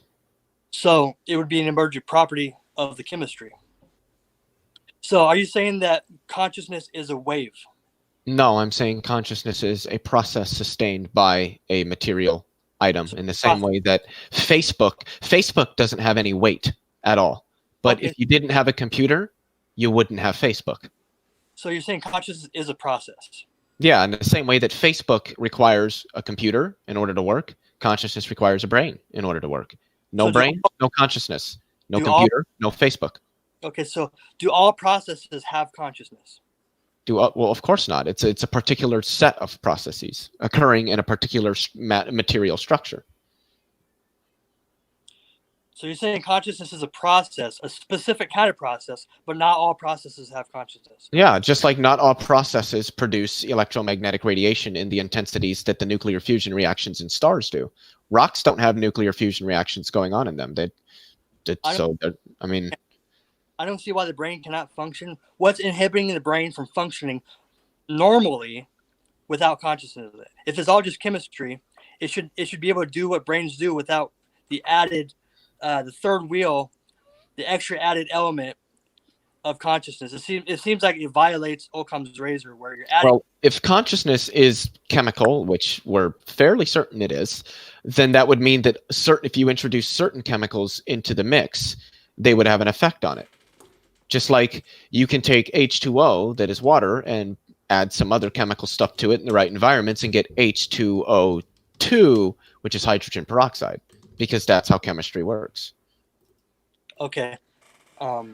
So it would be an emergent property of the chemistry. So are you saying that consciousness is a wave? No, I'm saying consciousness is a process sustained by a material item, in the same way that Facebook doesn't have any weight at all. But if you didn't have a computer, you wouldn't have Facebook. So you're saying consciousness is a process? Yeah, in the same way that Facebook requires a computer in order to work, consciousness requires a brain in order to work. No brain, no consciousness. No computer, no Facebook. Okay, so do all processes have consciousness? Well, of course not. It's a particular set of processes occurring in a particular material structure. So you're saying consciousness is a process, a specific kind of process, but not all processes have consciousness. Yeah, just like not all processes produce electromagnetic radiation in the intensities that the nuclear fusion reactions in stars do. Rocks don't have nuclear fusion reactions going on in them. I don't see why the brain cannot function. What's inhibiting the brain from functioning normally without consciousness? If it's all just chemistry, it should be able to do what brains do without the added, the third wheel, the extra added element of consciousness. It seems like it violates Occam's razor, where you're adding. Well, if consciousness is chemical, which we're fairly certain it is, then that would mean that if you introduce certain chemicals into the mix, they would have an effect on it. Just like you can take H2O, that is water, and add some other chemical stuff to it in the right environments and get H2O2, which is hydrogen peroxide, because that's how chemistry works. Okay. I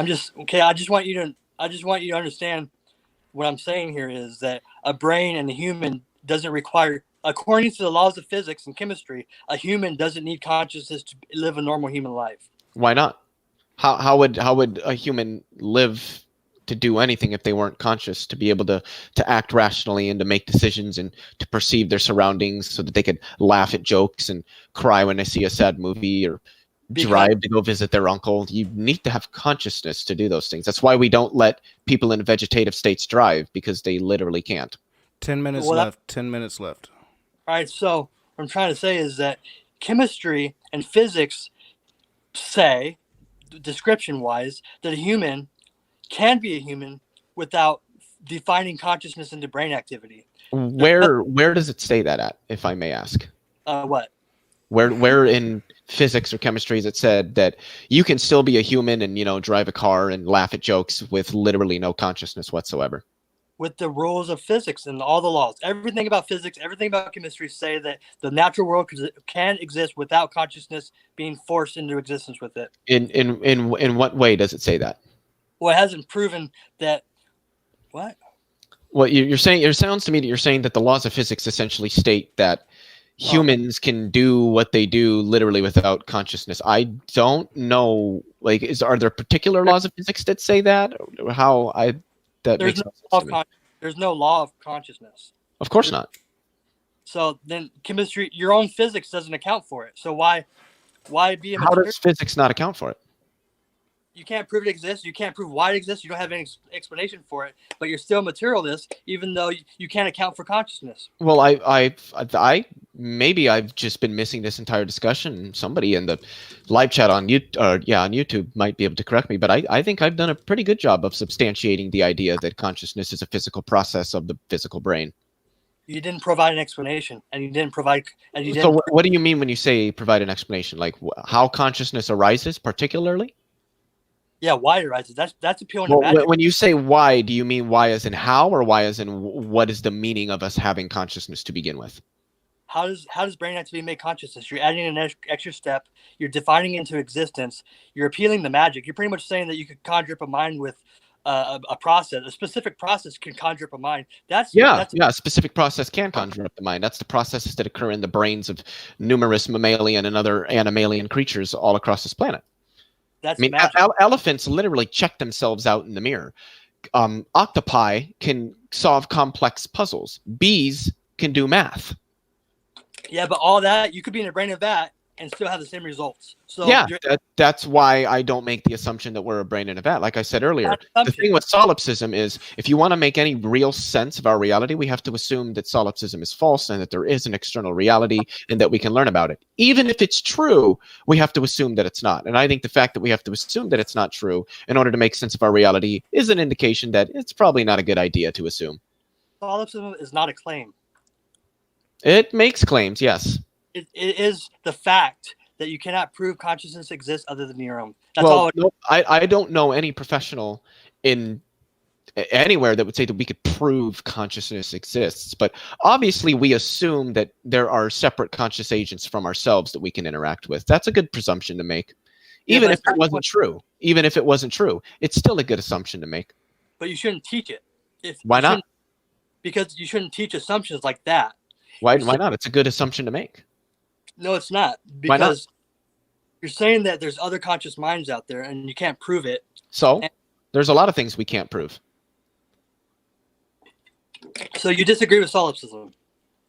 just want you to understand what I'm saying here is that a brain and a human doesn't require, according to the laws of physics and chemistry, a human doesn't need consciousness to live a normal human life. Why not? How would a human live to do anything if they weren't conscious, to be able to act rationally and to make decisions and to perceive their surroundings so that they could laugh at jokes and cry when they see a sad movie or drive to go visit their uncle? You need to have consciousness to do those things. That's why we don't let people in vegetative states drive, because they literally can't. 10 minutes left. 10 minutes left. All right. So what I'm trying to say is that chemistry and physics say, description-wise, that a human can be a human without defining consciousness into brain activity. Where does it say that at, if I may ask? What? Where in physics or chemistry is it said that you can still be a human and, drive a car and laugh at jokes with literally no consciousness whatsoever? With the rules of physics and all the laws, everything about physics, everything about chemistry say that the natural world can exist without consciousness being forced into existence with it. In what way does it say that? Well, it hasn't proven that. What? Well, you're saying, it sounds to me that you're saying that the laws of physics essentially state that humans can do what they do literally without consciousness. I don't know. Are there particular laws of physics that say that? Or how there's no law of consciousness. Of course not. So then chemistry, your own physics doesn't account for it. So why be a How does physics not account for it? You can't prove it exists. You can't prove why it exists. You don't have any explanation for it, but you're still a materialist, even though you can't account for consciousness. Well, maybe I've just been missing this entire discussion. Somebody in the live chat on YouTube might be able to correct me, but I think I've done a pretty good job of substantiating the idea that consciousness is a physical process of the physical brain. You didn't provide an explanation, and you didn't provide. So what do you mean when you say provide an explanation? Like how consciousness arises, particularly? Yeah, why it arises. That's appealing to magic. When you say why, do you mean why as in how, or why as in what is the meaning of us having consciousness to begin with? How does brain activity make consciousness? You're adding an extra step. You're defining into existence. You're appealing the magic. You're pretty much saying that you could conjure up a mind with a process. A specific process can conjure up a mind. A specific process can conjure up the mind. That's the processes that occur in the brains of numerous mammalian and other animalian creatures all across this planet. Elephants literally check themselves out in the mirror. Octopi can solve complex puzzles. Bees can do math. Yeah, but all that, you could be in a brain of that and still have the same results. So yeah, that's why I don't make the assumption that we're a brain in a vat. Like I said earlier, the thing with solipsism is if you want to make any real sense of our reality, we have to assume that solipsism is false and that there is an external reality and that we can learn about it. Even if it's true, we have to assume that it's not. And I think the fact that we have to assume that it's not true in order to make sense of our reality is an indication that it's probably not a good idea to assume. Solipsism is not a claim. It makes claims, yes. It is the fact that you cannot prove consciousness exists other than your own. I don't know any professional in anywhere that would say that we could prove consciousness exists. But obviously, we assume that there are separate conscious agents from ourselves that we can interact with. That's a good presumption to make. Even but if it wasn't true, it's still a good assumption to make. But you shouldn't teach it. Why not? Because you shouldn't teach assumptions like that. Why not? It's a good assumption to make. No, it's not. Why not? Because you're saying that there's other conscious minds out there and you can't prove it. So there's a lot of things we can't prove. So you disagree with solipsism.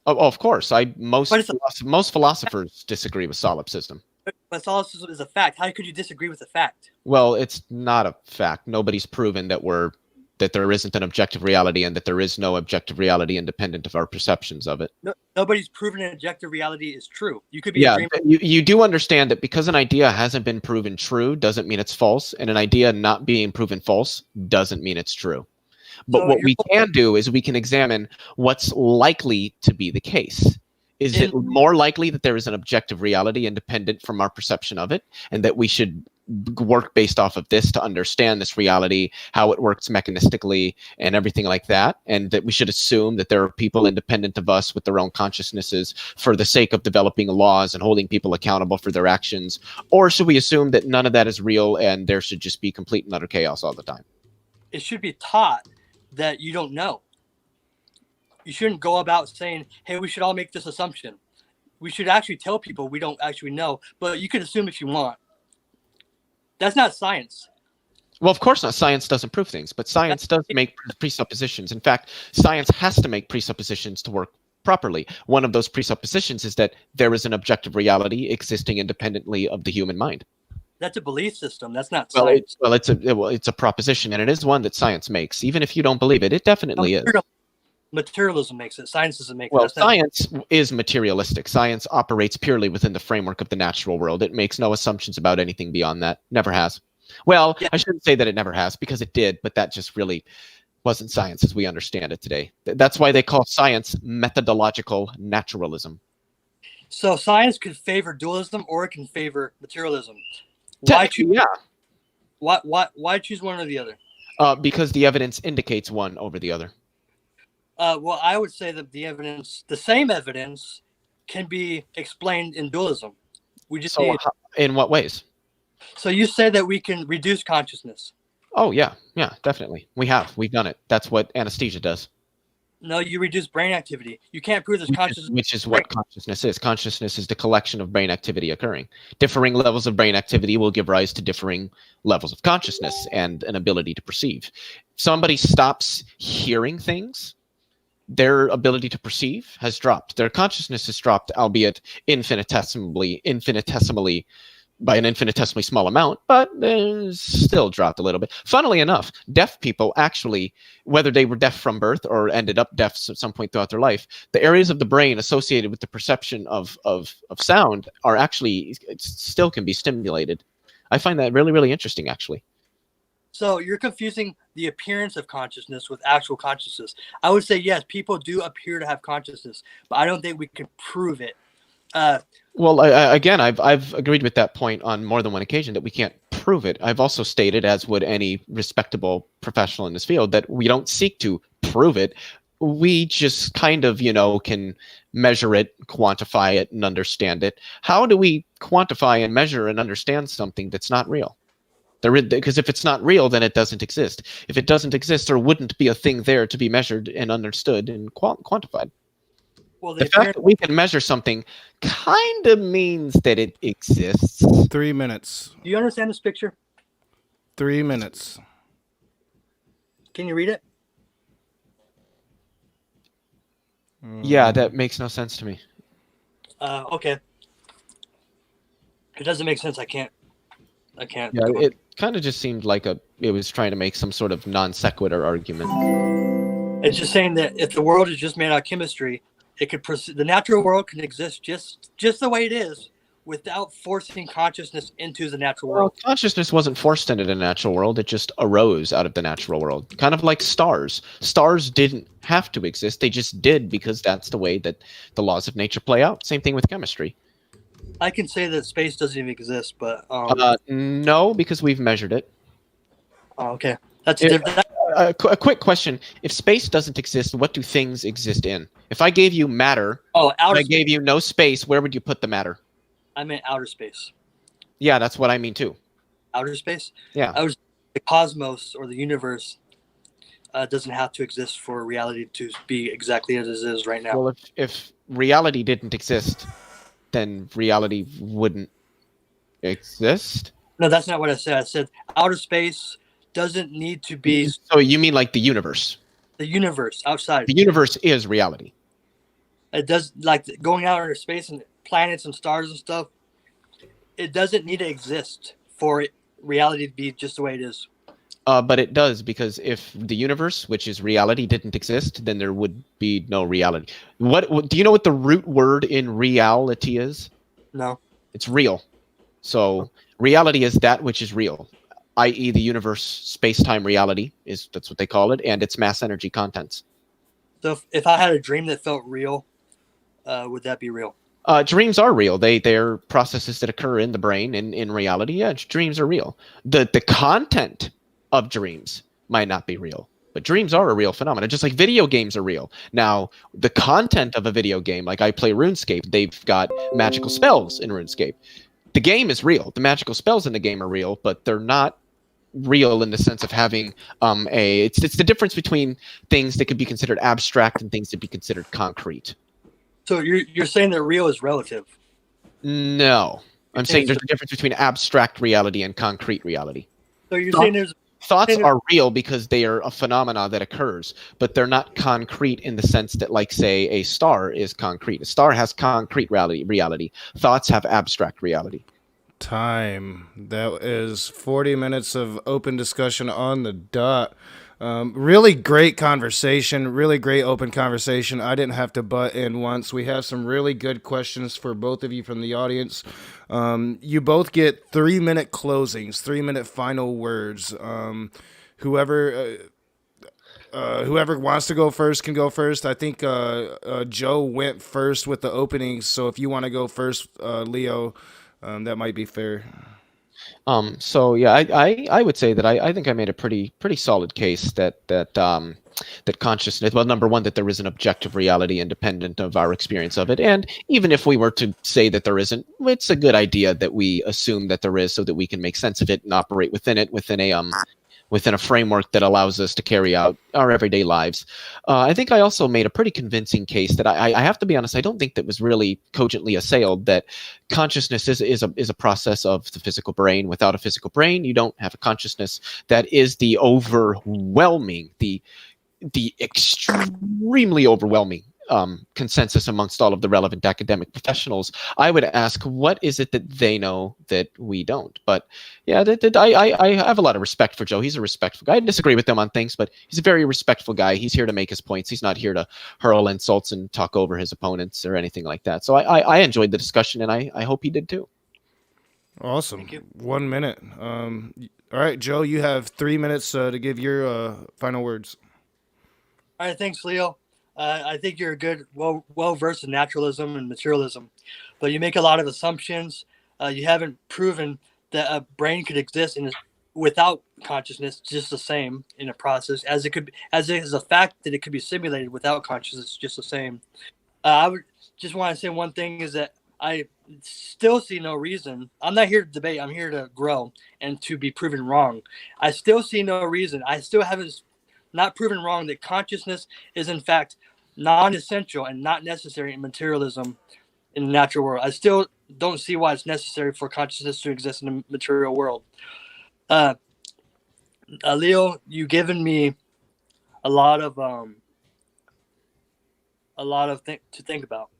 Oh, of course. Most philosophers disagree with solipsism. But solipsism is a fact. How could you disagree with a fact? Well, it's not a fact. Nobody's proven that there isn't an objective reality and that there is no objective reality independent of our perceptions of it. No, nobody's proven an objective reality is true. You could be Yeah, a dreamer. you do understand that because an idea hasn't been proven true doesn't mean it's false, and an idea not being proven false doesn't mean it's true. But So what we can do is we can examine what's likely to be the case. Is it more likely that there is an objective reality independent from our perception of it, and that we should work based off of this to understand this reality, how it works mechanistically, and everything like that, and that we should assume that there are people independent of us with their own consciousnesses for the sake of developing laws and holding people accountable for their actions? Or should we assume that none of that is real and there should just be complete and utter chaos all the time? It should be taught that you don't know. You shouldn't go about saying, hey, we should all make this assumption. We should actually tell people we don't actually know, but you can assume if you want. That's not science. Well, of course not. Science doesn't prove things, but science does make presuppositions. In fact, science has to make presuppositions to work properly. One of those presuppositions is that there is an objective reality existing independently of the human mind. That's a belief system. That's not science. It's a proposition, and it is one that science makes. Even if you don't believe it, it definitely is. Materialism makes it. Science doesn't make it. Well, science is materialistic. Science operates purely within the framework of the natural world. It makes no assumptions about anything beyond that. Never has. Well, yeah. I shouldn't say that it never has, because it did, but that just really wasn't science as we understand it today. That's why they call science methodological naturalism. So science could favor dualism or it can favor materialism. Why choose? Yeah. Why choose one or the other? Because the evidence indicates one over the other. Well, I would say that the same evidence, can be explained in dualism. We just in what ways? So you say that we can reduce consciousness. Oh yeah, definitely. We've done it. That's what anesthesia does. No, you reduce brain activity. You can't prove there's consciousness. Which is what consciousness is. Consciousness is the collection of brain activity occurring. Differing levels of brain activity will give rise to differing levels of consciousness and an ability to perceive. If somebody stops hearing things, their ability to perceive has dropped. Their consciousness has dropped, albeit infinitesimally by an infinitesimally small amount, but still dropped a little bit. Funnily enough, deaf people actually, whether they were deaf from birth or ended up deaf at some point throughout their life, the areas of the brain associated with the perception of sound are actually, still can be stimulated. I find that really, really interesting, actually. So you're confusing the appearance of consciousness with actual consciousness. I would say, yes, people do appear to have consciousness, but I don't think we can prove it. Well, again, I've agreed with that point on more than one occasion that we can't prove it. I've also stated, as would any respectable professional in this field, that we don't seek to prove it. We just kind of, can measure it, quantify it, and understand it. How do we quantify and measure and understand something that's not real? Because if it's not real, then it doesn't exist. If it doesn't exist, there wouldn't be a thing there to be measured and understood and quantified. Well, the fact that we can measure something kind of means that it exists. 3 minutes. Do you understand this picture? 3 minutes. Can you read it? Yeah, that makes no sense to me. Okay. It doesn't make sense. I can't. Yeah, it kind of just seemed like it was trying to make some sort of non sequitur argument. It's just saying that if the world is just made out of chemistry, the natural world can exist just the way it is without forcing consciousness into the natural world. Consciousness wasn't forced into the natural world. It just arose out of the natural world. Kind of like stars. Stars didn't have to exist. They just did because that's the way that the laws of nature play out. Same thing with chemistry. I can say that space doesn't even exist, but... no, because we've measured it. Oh, okay. That's different. A quick question. If space doesn't exist, what do things exist in? If I gave you matter, I gave you no space, where would you put the matter? I meant outer space. Yeah, that's what I mean too. outer space. Yeah. The cosmos or the universe doesn't have to exist for reality to be exactly as it is right now. Well, if reality didn't exist, then reality wouldn't exist. No, that's not what I said. I said outer space doesn't need to be So you mean like the universe? the universe outside. The universe is reality. It does, like going out into space and planets and stars and stuff. It doesn't need to exist for reality to be just the way it is. But it does, because if the universe, which is reality, didn't exist, then there would be no reality. What do you know what the root word in reality is? No. It's real. So reality is that which is real, i.e. the universe, space-time reality that's what they call it, and its mass energy contents. So if I had a dream that felt real, would that be real? Dreams are real. They're processes that occur in the brain and in reality. Yeah, dreams are real. The content of dreams might not be real, but dreams are a real phenomenon, just like video games are real. Now, the content of a video game, like I play RuneScape, they've got magical spells in RuneScape. The game is real. The magical spells in the game are real, but they're not real in the sense of having it's the difference between things that could be considered abstract and things that be considered concrete. So you're saying that real is relative? No. I'm saying there's a difference between abstract reality and concrete reality. So you're saying there's Thoughts are real because they are a phenomena that occurs, but they're not concrete in the sense that, like, say, a star is concrete. A star has concrete reality. Thoughts have abstract reality. Time. That is 40 minutes of open discussion on the dot. Really great conversation, really great open conversation. I didn't have to butt in once. We have some really good questions for both of you from the audience. You both get 3-minute closings, 3-minute final words. Whoever wants to go first can go first. I think Joe went first with the openings, so if you want to go first, Leo, that might be fair. So yeah, I would say that I think I made a pretty solid case that consciousness, well, number one, that there is an objective reality independent of our experience of it, and even if we were to say that there isn't, it's a good idea that we assume that there is, so that we can make sense of it and operate within it, within a framework that allows us to carry out our everyday lives. I think I also made a pretty convincing case that I have to be honest, I don't think that was really cogently assailed, that consciousness is a process of the physical brain. Without a physical brain, you don't have a consciousness. That is the overwhelming, the extremely overwhelming consensus amongst all of the relevant academic professionals. I would ask, what is it that they know that we don't? But yeah, I have a lot of respect for Joe. He's a respectful guy. I disagree with him on things, but he's a very respectful guy. He's here to make his points. He's not here to hurl insults and talk over his opponents or anything like that. So I enjoyed the discussion, and I hope he did too. Awesome. 1 minute. All right, Joe, you have 3 minutes to give your final words. All right, thanks, Leo. I think you're a good, well versed in naturalism and materialism, but you make a lot of assumptions. You haven't proven that a brain could exist without consciousness, just the same in a process as it could, as it is a fact that it could be simulated without consciousness, just the same. I would just want to say one thing is that I still see no reason. I'm not here to debate. I'm here to grow and to be proven wrong. I still see no reason. I still haven't not proven wrong that consciousness is in fact non-essential and not necessary in materialism in the natural world. I still don't see why it's necessary for consciousness to exist in the material world. Leo, you've given me a lot of to think about.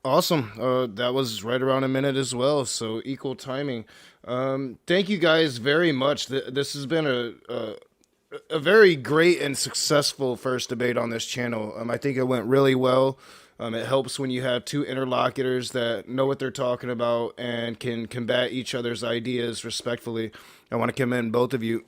Awesome. That was right around a minute as well, so equal timing. Thank you guys very much. This has been a very great and successful first debate on this channel. I think it went really well. It helps when you have two interlocutors that know what they're talking about and can combat each other's ideas respectfully. I want to commend both of you.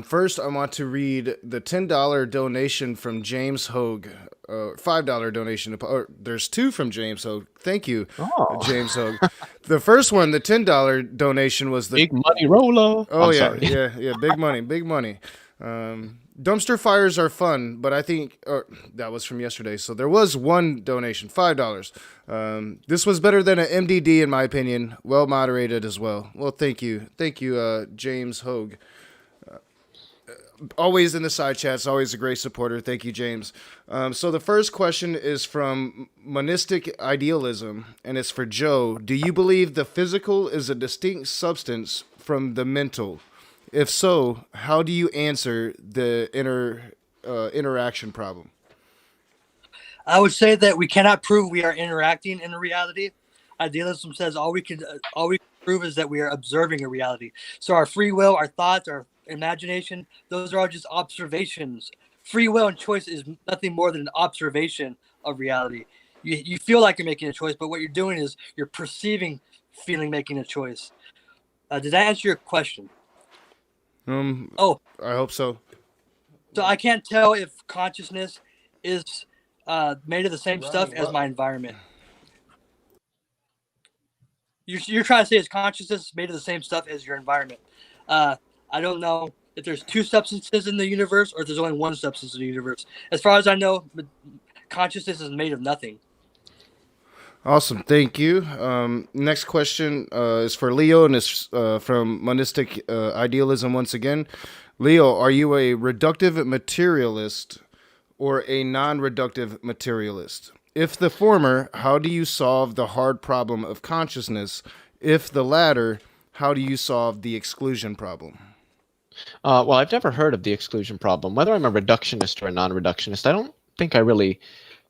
First, I want to read the $10 donation from James Hogue. $5 donation. There's two from James Hogue. Thank you, James Hogue. The first one, the $10 donation, was the big money roller. Oh, yeah, yeah, big money, big money. Dumpster fires are fun, but I think that was from yesterday. So there was one donation, $5. This was better than an MDD in my opinion. Well moderated as well. Well, thank you, James Hogue. Always in the side chats, always a great supporter. Thank you, James. So the first question is from Monistic Idealism, and it's for Joe. Do you believe the physical is a distinct substance from the mental? If so, how do you answer the interaction problem? I would say that we cannot prove we are interacting in a reality. Idealism says all we can prove is that we are observing a reality. So our free will, our thoughts, our imagination, those are all just observations. Free will and choice is nothing more than an observation of reality. You feel like you're making a choice, but what you're doing is you're perceiving, making a choice. Did that answer your question? I hope so. So I can't tell if consciousness is made of the same stuff as my environment. You're trying to say is consciousness made of the same stuff as your environment? I don't know if there's two substances in the universe or if there's only one substance in the universe. As far as I know, consciousness is made of nothing. Awesome, thank you. Next question is for Leo, and it's from Monistic Idealism once again. Leo, are you a reductive materialist or a non-reductive materialist? If the former, how do you solve the hard problem of consciousness? If the latter, how do you solve the exclusion problem? Well, I've never heard of the exclusion problem. Whether I'm a reductionist or a non-reductionist, I don't think I really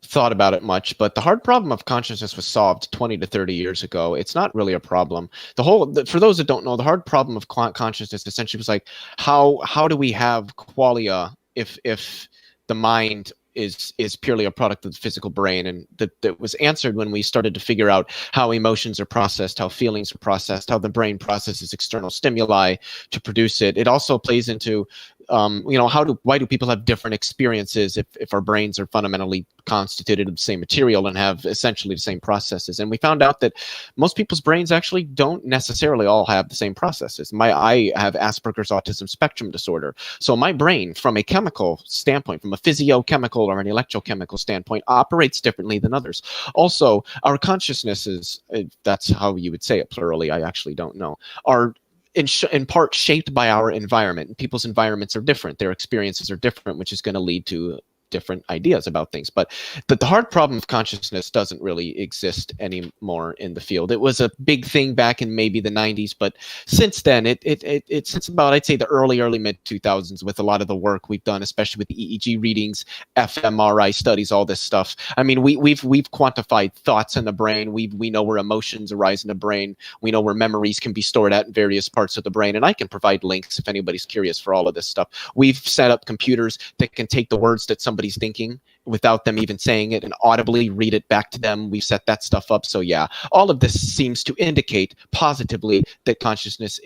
thought about it much, but the hard problem of consciousness was solved 20 to 30 years ago. It's not really a problem. For those that don't know, the hard problem of consciousness essentially was like, how do we have qualia if the mind is purely a product of the physical brain? And that was answered when we started to figure out how emotions are processed, how feelings are processed, how the brain processes external stimuli to produce it. It also plays into why do people have different experiences if our brains are fundamentally constituted of the same material and have essentially the same processes? And we found out that most people's brains actually don't necessarily all have the same processes. I have Asperger's autism spectrum disorder. So my brain, from a chemical standpoint, from a physiochemical or an electrochemical standpoint, operates differently than others. Also, our consciousnesses, that's how you would say it plurally, I actually don't know, are in part shaped by our environment. People's environments are different. Their experiences are different, which is going to lead to different ideas about things. But the hard problem of consciousness doesn't really exist anymore in the field. It was a big thing back in maybe the 90s, but since then, it's since about, I'd say, the early mid 2000s, with a lot of the work we've done, especially with the EEG readings, fMRI studies, all this stuff. I mean, we've quantified thoughts in the brain. We know where emotions arise in the brain. We know where memories can be stored at in various parts of the brain. And I can provide links if anybody's curious for all of this stuff. We've set up computers that can take the words that somebody's thinking without them even saying it and audibly read it back to them. We've set that stuff up. So yeah, all of this seems to indicate positively that consciousness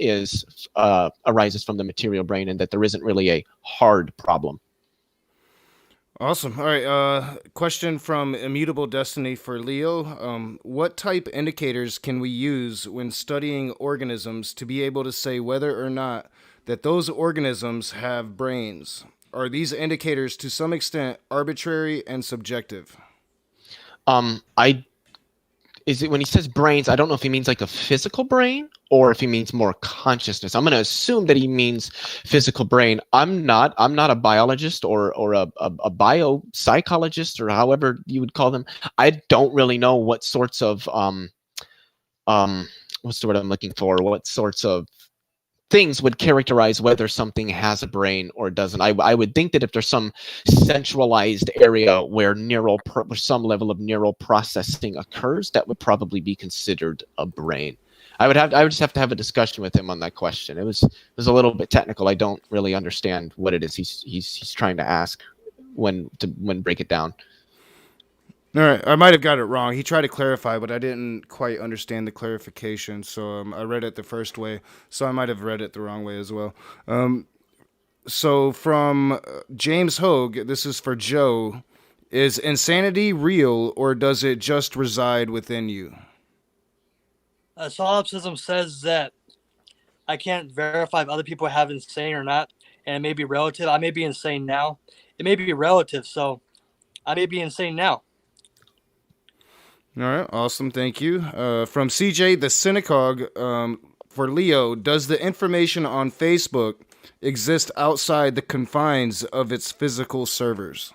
arises from the material brain and that there isn't really a hard problem. Awesome. All right. Question from Immutable Destiny for Leo. What type indicators can we use when studying organisms to be able to say whether or not that those organisms have brains? Are these indicators to some extent arbitrary and subjective? Is it when he says brains? I don't know if he means like a physical brain or if he means more consciousness. I'm going to assume that he means physical brain. I'm not a biologist or a biopsychologist or however you would call them. I don't really know what sorts of what's the word I'm looking for? What sorts of things would characterize whether something has a brain or doesn't. I would think that if there's some centralized area where some level of neural processing occurs, that would probably be considered a brain. I would just have to have a discussion with him on that question. It was a little bit technical. I don't really understand what it is he's trying to ask when break it down. All right, I might have got it wrong. He tried to clarify, but I didn't quite understand the clarification. So I read it the first way, so I might have read it the wrong way as well. So from James Hogue, this is for Joe. Is insanity real, or does it just reside within you? Solipsism says that I can't verify if other people have insane or not. and it may be relative. I may be insane now. It may be relative, so I may be insane now. All right, awesome, thank you. From CJ the Synagogue, for Leo, does the information on Facebook exist outside the confines of its physical servers?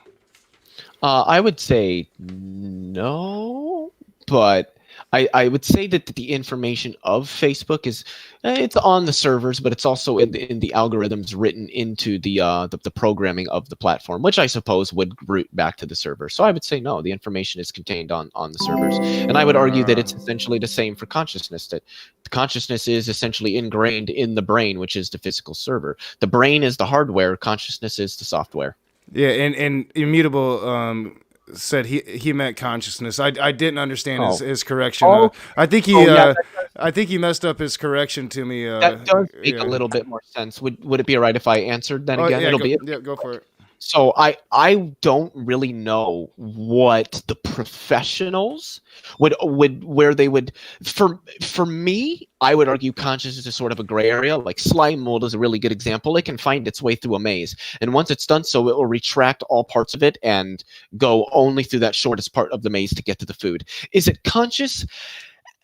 I would say no, but I would say that the information of Facebook is it's on the servers, but it's also in the algorithms written into the programming of the platform, which I suppose would route back to the server. So I would say no, the information is contained on the servers, and I would argue that it's essentially the same for consciousness. That the consciousness is essentially ingrained in the brain, which is the physical server. The brain is the hardware, consciousness is the software. Yeah, and Immutable said he meant consciousness. I didn't understand his correction. I think he messed up his correction to me. That does make a little bit more sense. Would it be all right if I answered that again? Yeah, go for it. So I don't really know what the professionals would where they would for me, I would argue consciousness is sort of a gray area. Like slime mold is a really good example. It can find its way through a maze, and once it's done so, it will retract all parts of it and go only through that shortest part of the maze to get to the food. Is it conscious?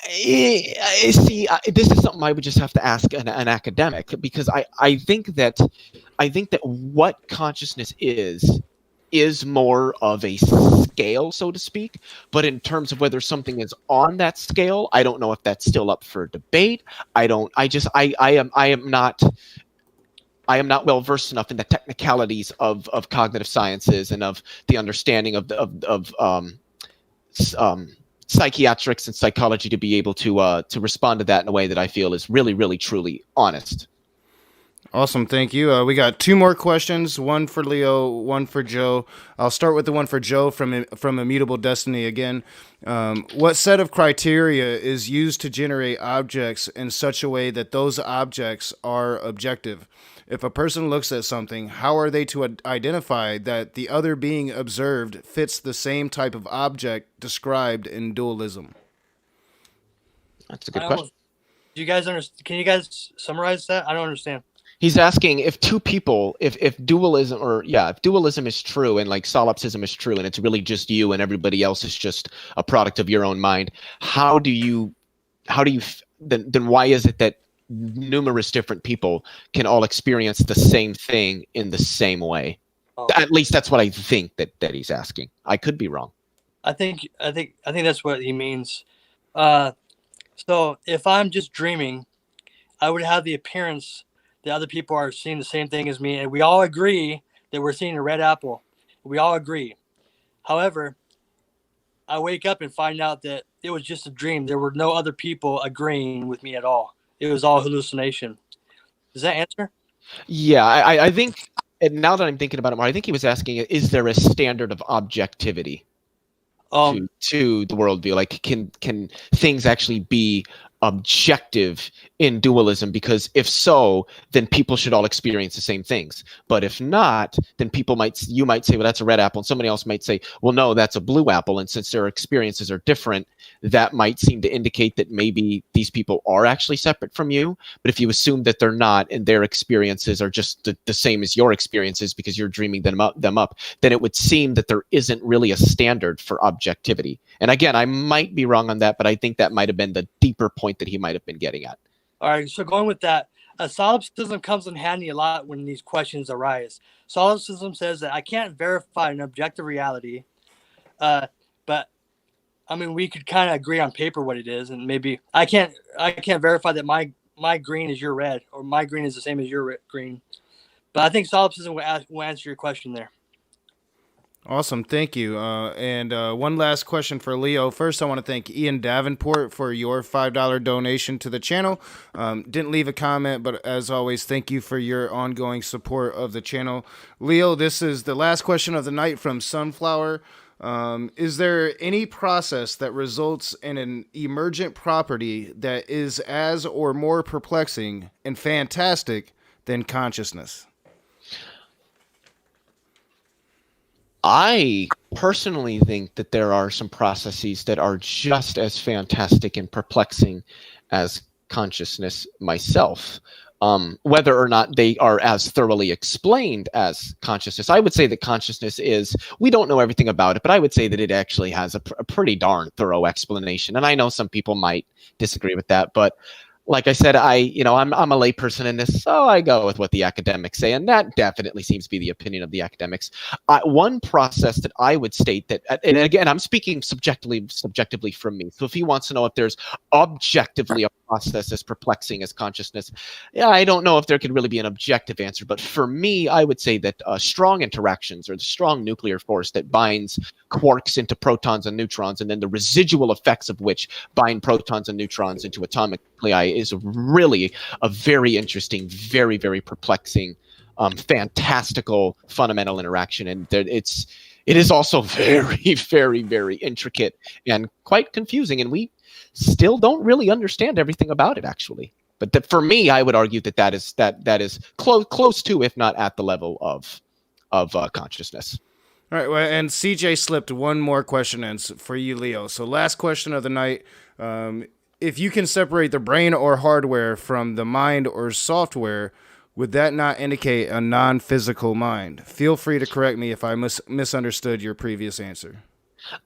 See, this is something I would just have to ask an academic, because I think that what consciousness is more of a scale, so to speak. But in terms of whether something is on that scale, I don't know if that's still up for debate. I am not well versed enough in the technicalities of cognitive sciences and of the understanding of psychiatrics and psychology to be able to respond to that in a way that I feel is really, really, truly honest. Awesome, thank you. We got two more questions, one for Leo, one for Joe. I'll start with the one for Joe from Immutable Destiny again. What set of criteria is used to generate objects in such a way that those objects are objective? If a person looks at something, how are they to identify that the other being observed fits the same type of object described in dualism? That's a good question. Do you guys understand? Can you guys summarize that? I don't understand. He's asking if two people, if dualism is true and like solipsism is true and it's really just you and everybody else is just a product of your own mind, then why is it that numerous different people can all experience the same thing in the same way? At least that's what I think that he's asking. I could be wrong. I think that's what he means. So if I'm just dreaming, I would have the appearance that other people are seeing the same thing as me, and we all agree that we're seeing a red apple. We all agree. However, I wake up and find out that it was just a dream. There were no other people agreeing with me at all. It was all hallucination. Does that answer? Yeah, I think, and now that I'm thinking about it more, I think he was asking, is there a standard of objectivity to the worldview? Like, can things actually be objective in dualism? Because if so, then people should all experience the same things. But if not, then you might say, well, that's a red apple, and somebody else might say, well, no, that's a blue apple. And since their experiences are different, that might seem to indicate that maybe these people are actually separate from you. But if you assume that they're not, and their experiences are just the same as your experiences because you're dreaming them up, then it would seem that there isn't really a standard for objectivity. And again, I might be wrong on that, but I think that might have been the deeper point that he might have been getting at. All right, so going with that, solipsism comes in handy a lot when these questions arise. Solipsism says that I can't verify an objective reality, but I mean, we could kind of agree on paper what it is, and maybe I can't verify that my green is your red, or my green is the same as your green. But I think solipsism will answer your question there. Awesome, thank you. And one last question for Leo. First, I want to thank Ian Davenport for your $5 donation to the channel. Didn't leave a comment, but as always, thank you for your ongoing support of the channel. Leo, this is the last question of the night from Sunflower. Is there any process that results in an emergent property that is as or more perplexing and fantastic than consciousness? I personally think that there are some processes that are just as fantastic and perplexing as consciousness myself. whether or not they are as thoroughly explained as consciousness. I would say that consciousness is, we don't know everything about it, but I would say that it actually has a pretty darn thorough explanation. And I know some people might disagree with that, but like I said, I'm a layperson in this, so I go with what the academics say, and that definitely seems to be the opinion of the academics. One process that I would state that, and again, I'm speaking subjectively from me. So if he wants to know if there's objectively a process as perplexing as consciousness, yeah, I don't know if there could really be an objective answer. But for me, I would say that strong interactions, or the strong nuclear force that binds quarks into protons and neutrons, and then the residual effects of which bind protons and neutrons into atomic nuclei, is really a very interesting, very, very perplexing, fantastical fundamental interaction. And it is also very, very, very intricate and quite confusing. And we still don't really understand everything about it, actually. But for me, I would argue that is close to, if not at the level of consciousness. All right, well, and CJ slipped one more question in for you, Leo. So last question of the night. If you can separate the brain or hardware from the mind or software, would that not indicate a non-physical mind? Feel free to correct me if I misunderstood your previous answer.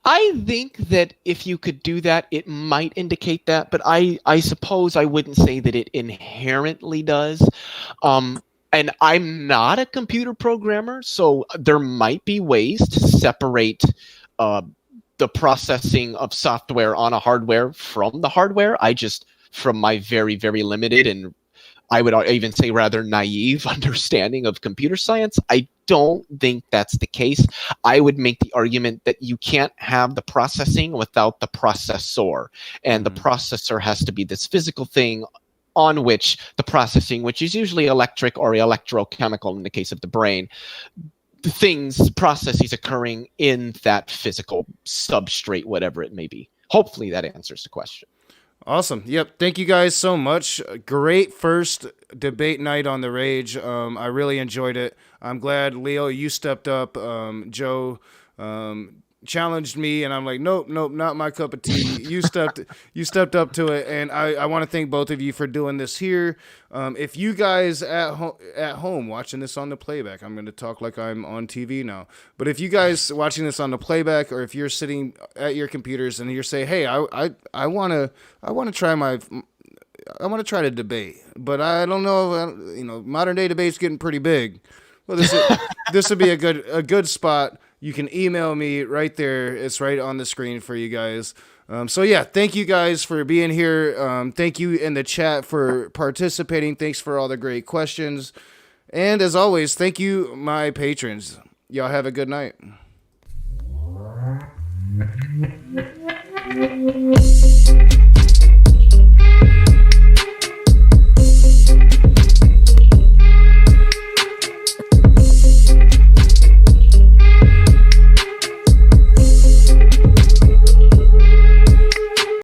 I think that if you could do that, it might indicate that, but I suppose I wouldn't say that it inherently does. And I'm not a computer programmer, so there might be ways to separate the processing of software on a hardware from the hardware. From my very, very limited, and I would even say rather naive understanding of computer science, I don't think that's the case. I would make the argument that you can't have the processing without the processor, and the processor has to be this physical thing on which the processing, which is usually electric or electrochemical in the case of the brain, processes occurring in that physical substrate, whatever it may be. Hopefully that answers the question. Awesome. Yep. Thank you guys so much. Great first debate night on The Rage. I really enjoyed it. I'm glad, Leo, you stepped up. Joe challenged me, and I'm like, nope, not my cup of tea. You stepped up to it, and I want to thank both of you for doing this here. If you guys at home watching this on the playback, I'm going to talk like I'm on TV now, but if you guys watching this on the playback, or if you're sitting at your computers and you're saying, hey, I want to try to debate, but I don't know, modern day debate's getting pretty big. Well, this would be a good spot. You can email me right there. It's right on the screen for you guys. So yeah, thank you guys for being here. Thank you in the chat for participating. Thanks for all the great questions. And as always, thank you, my patrons. Y'all have a good night.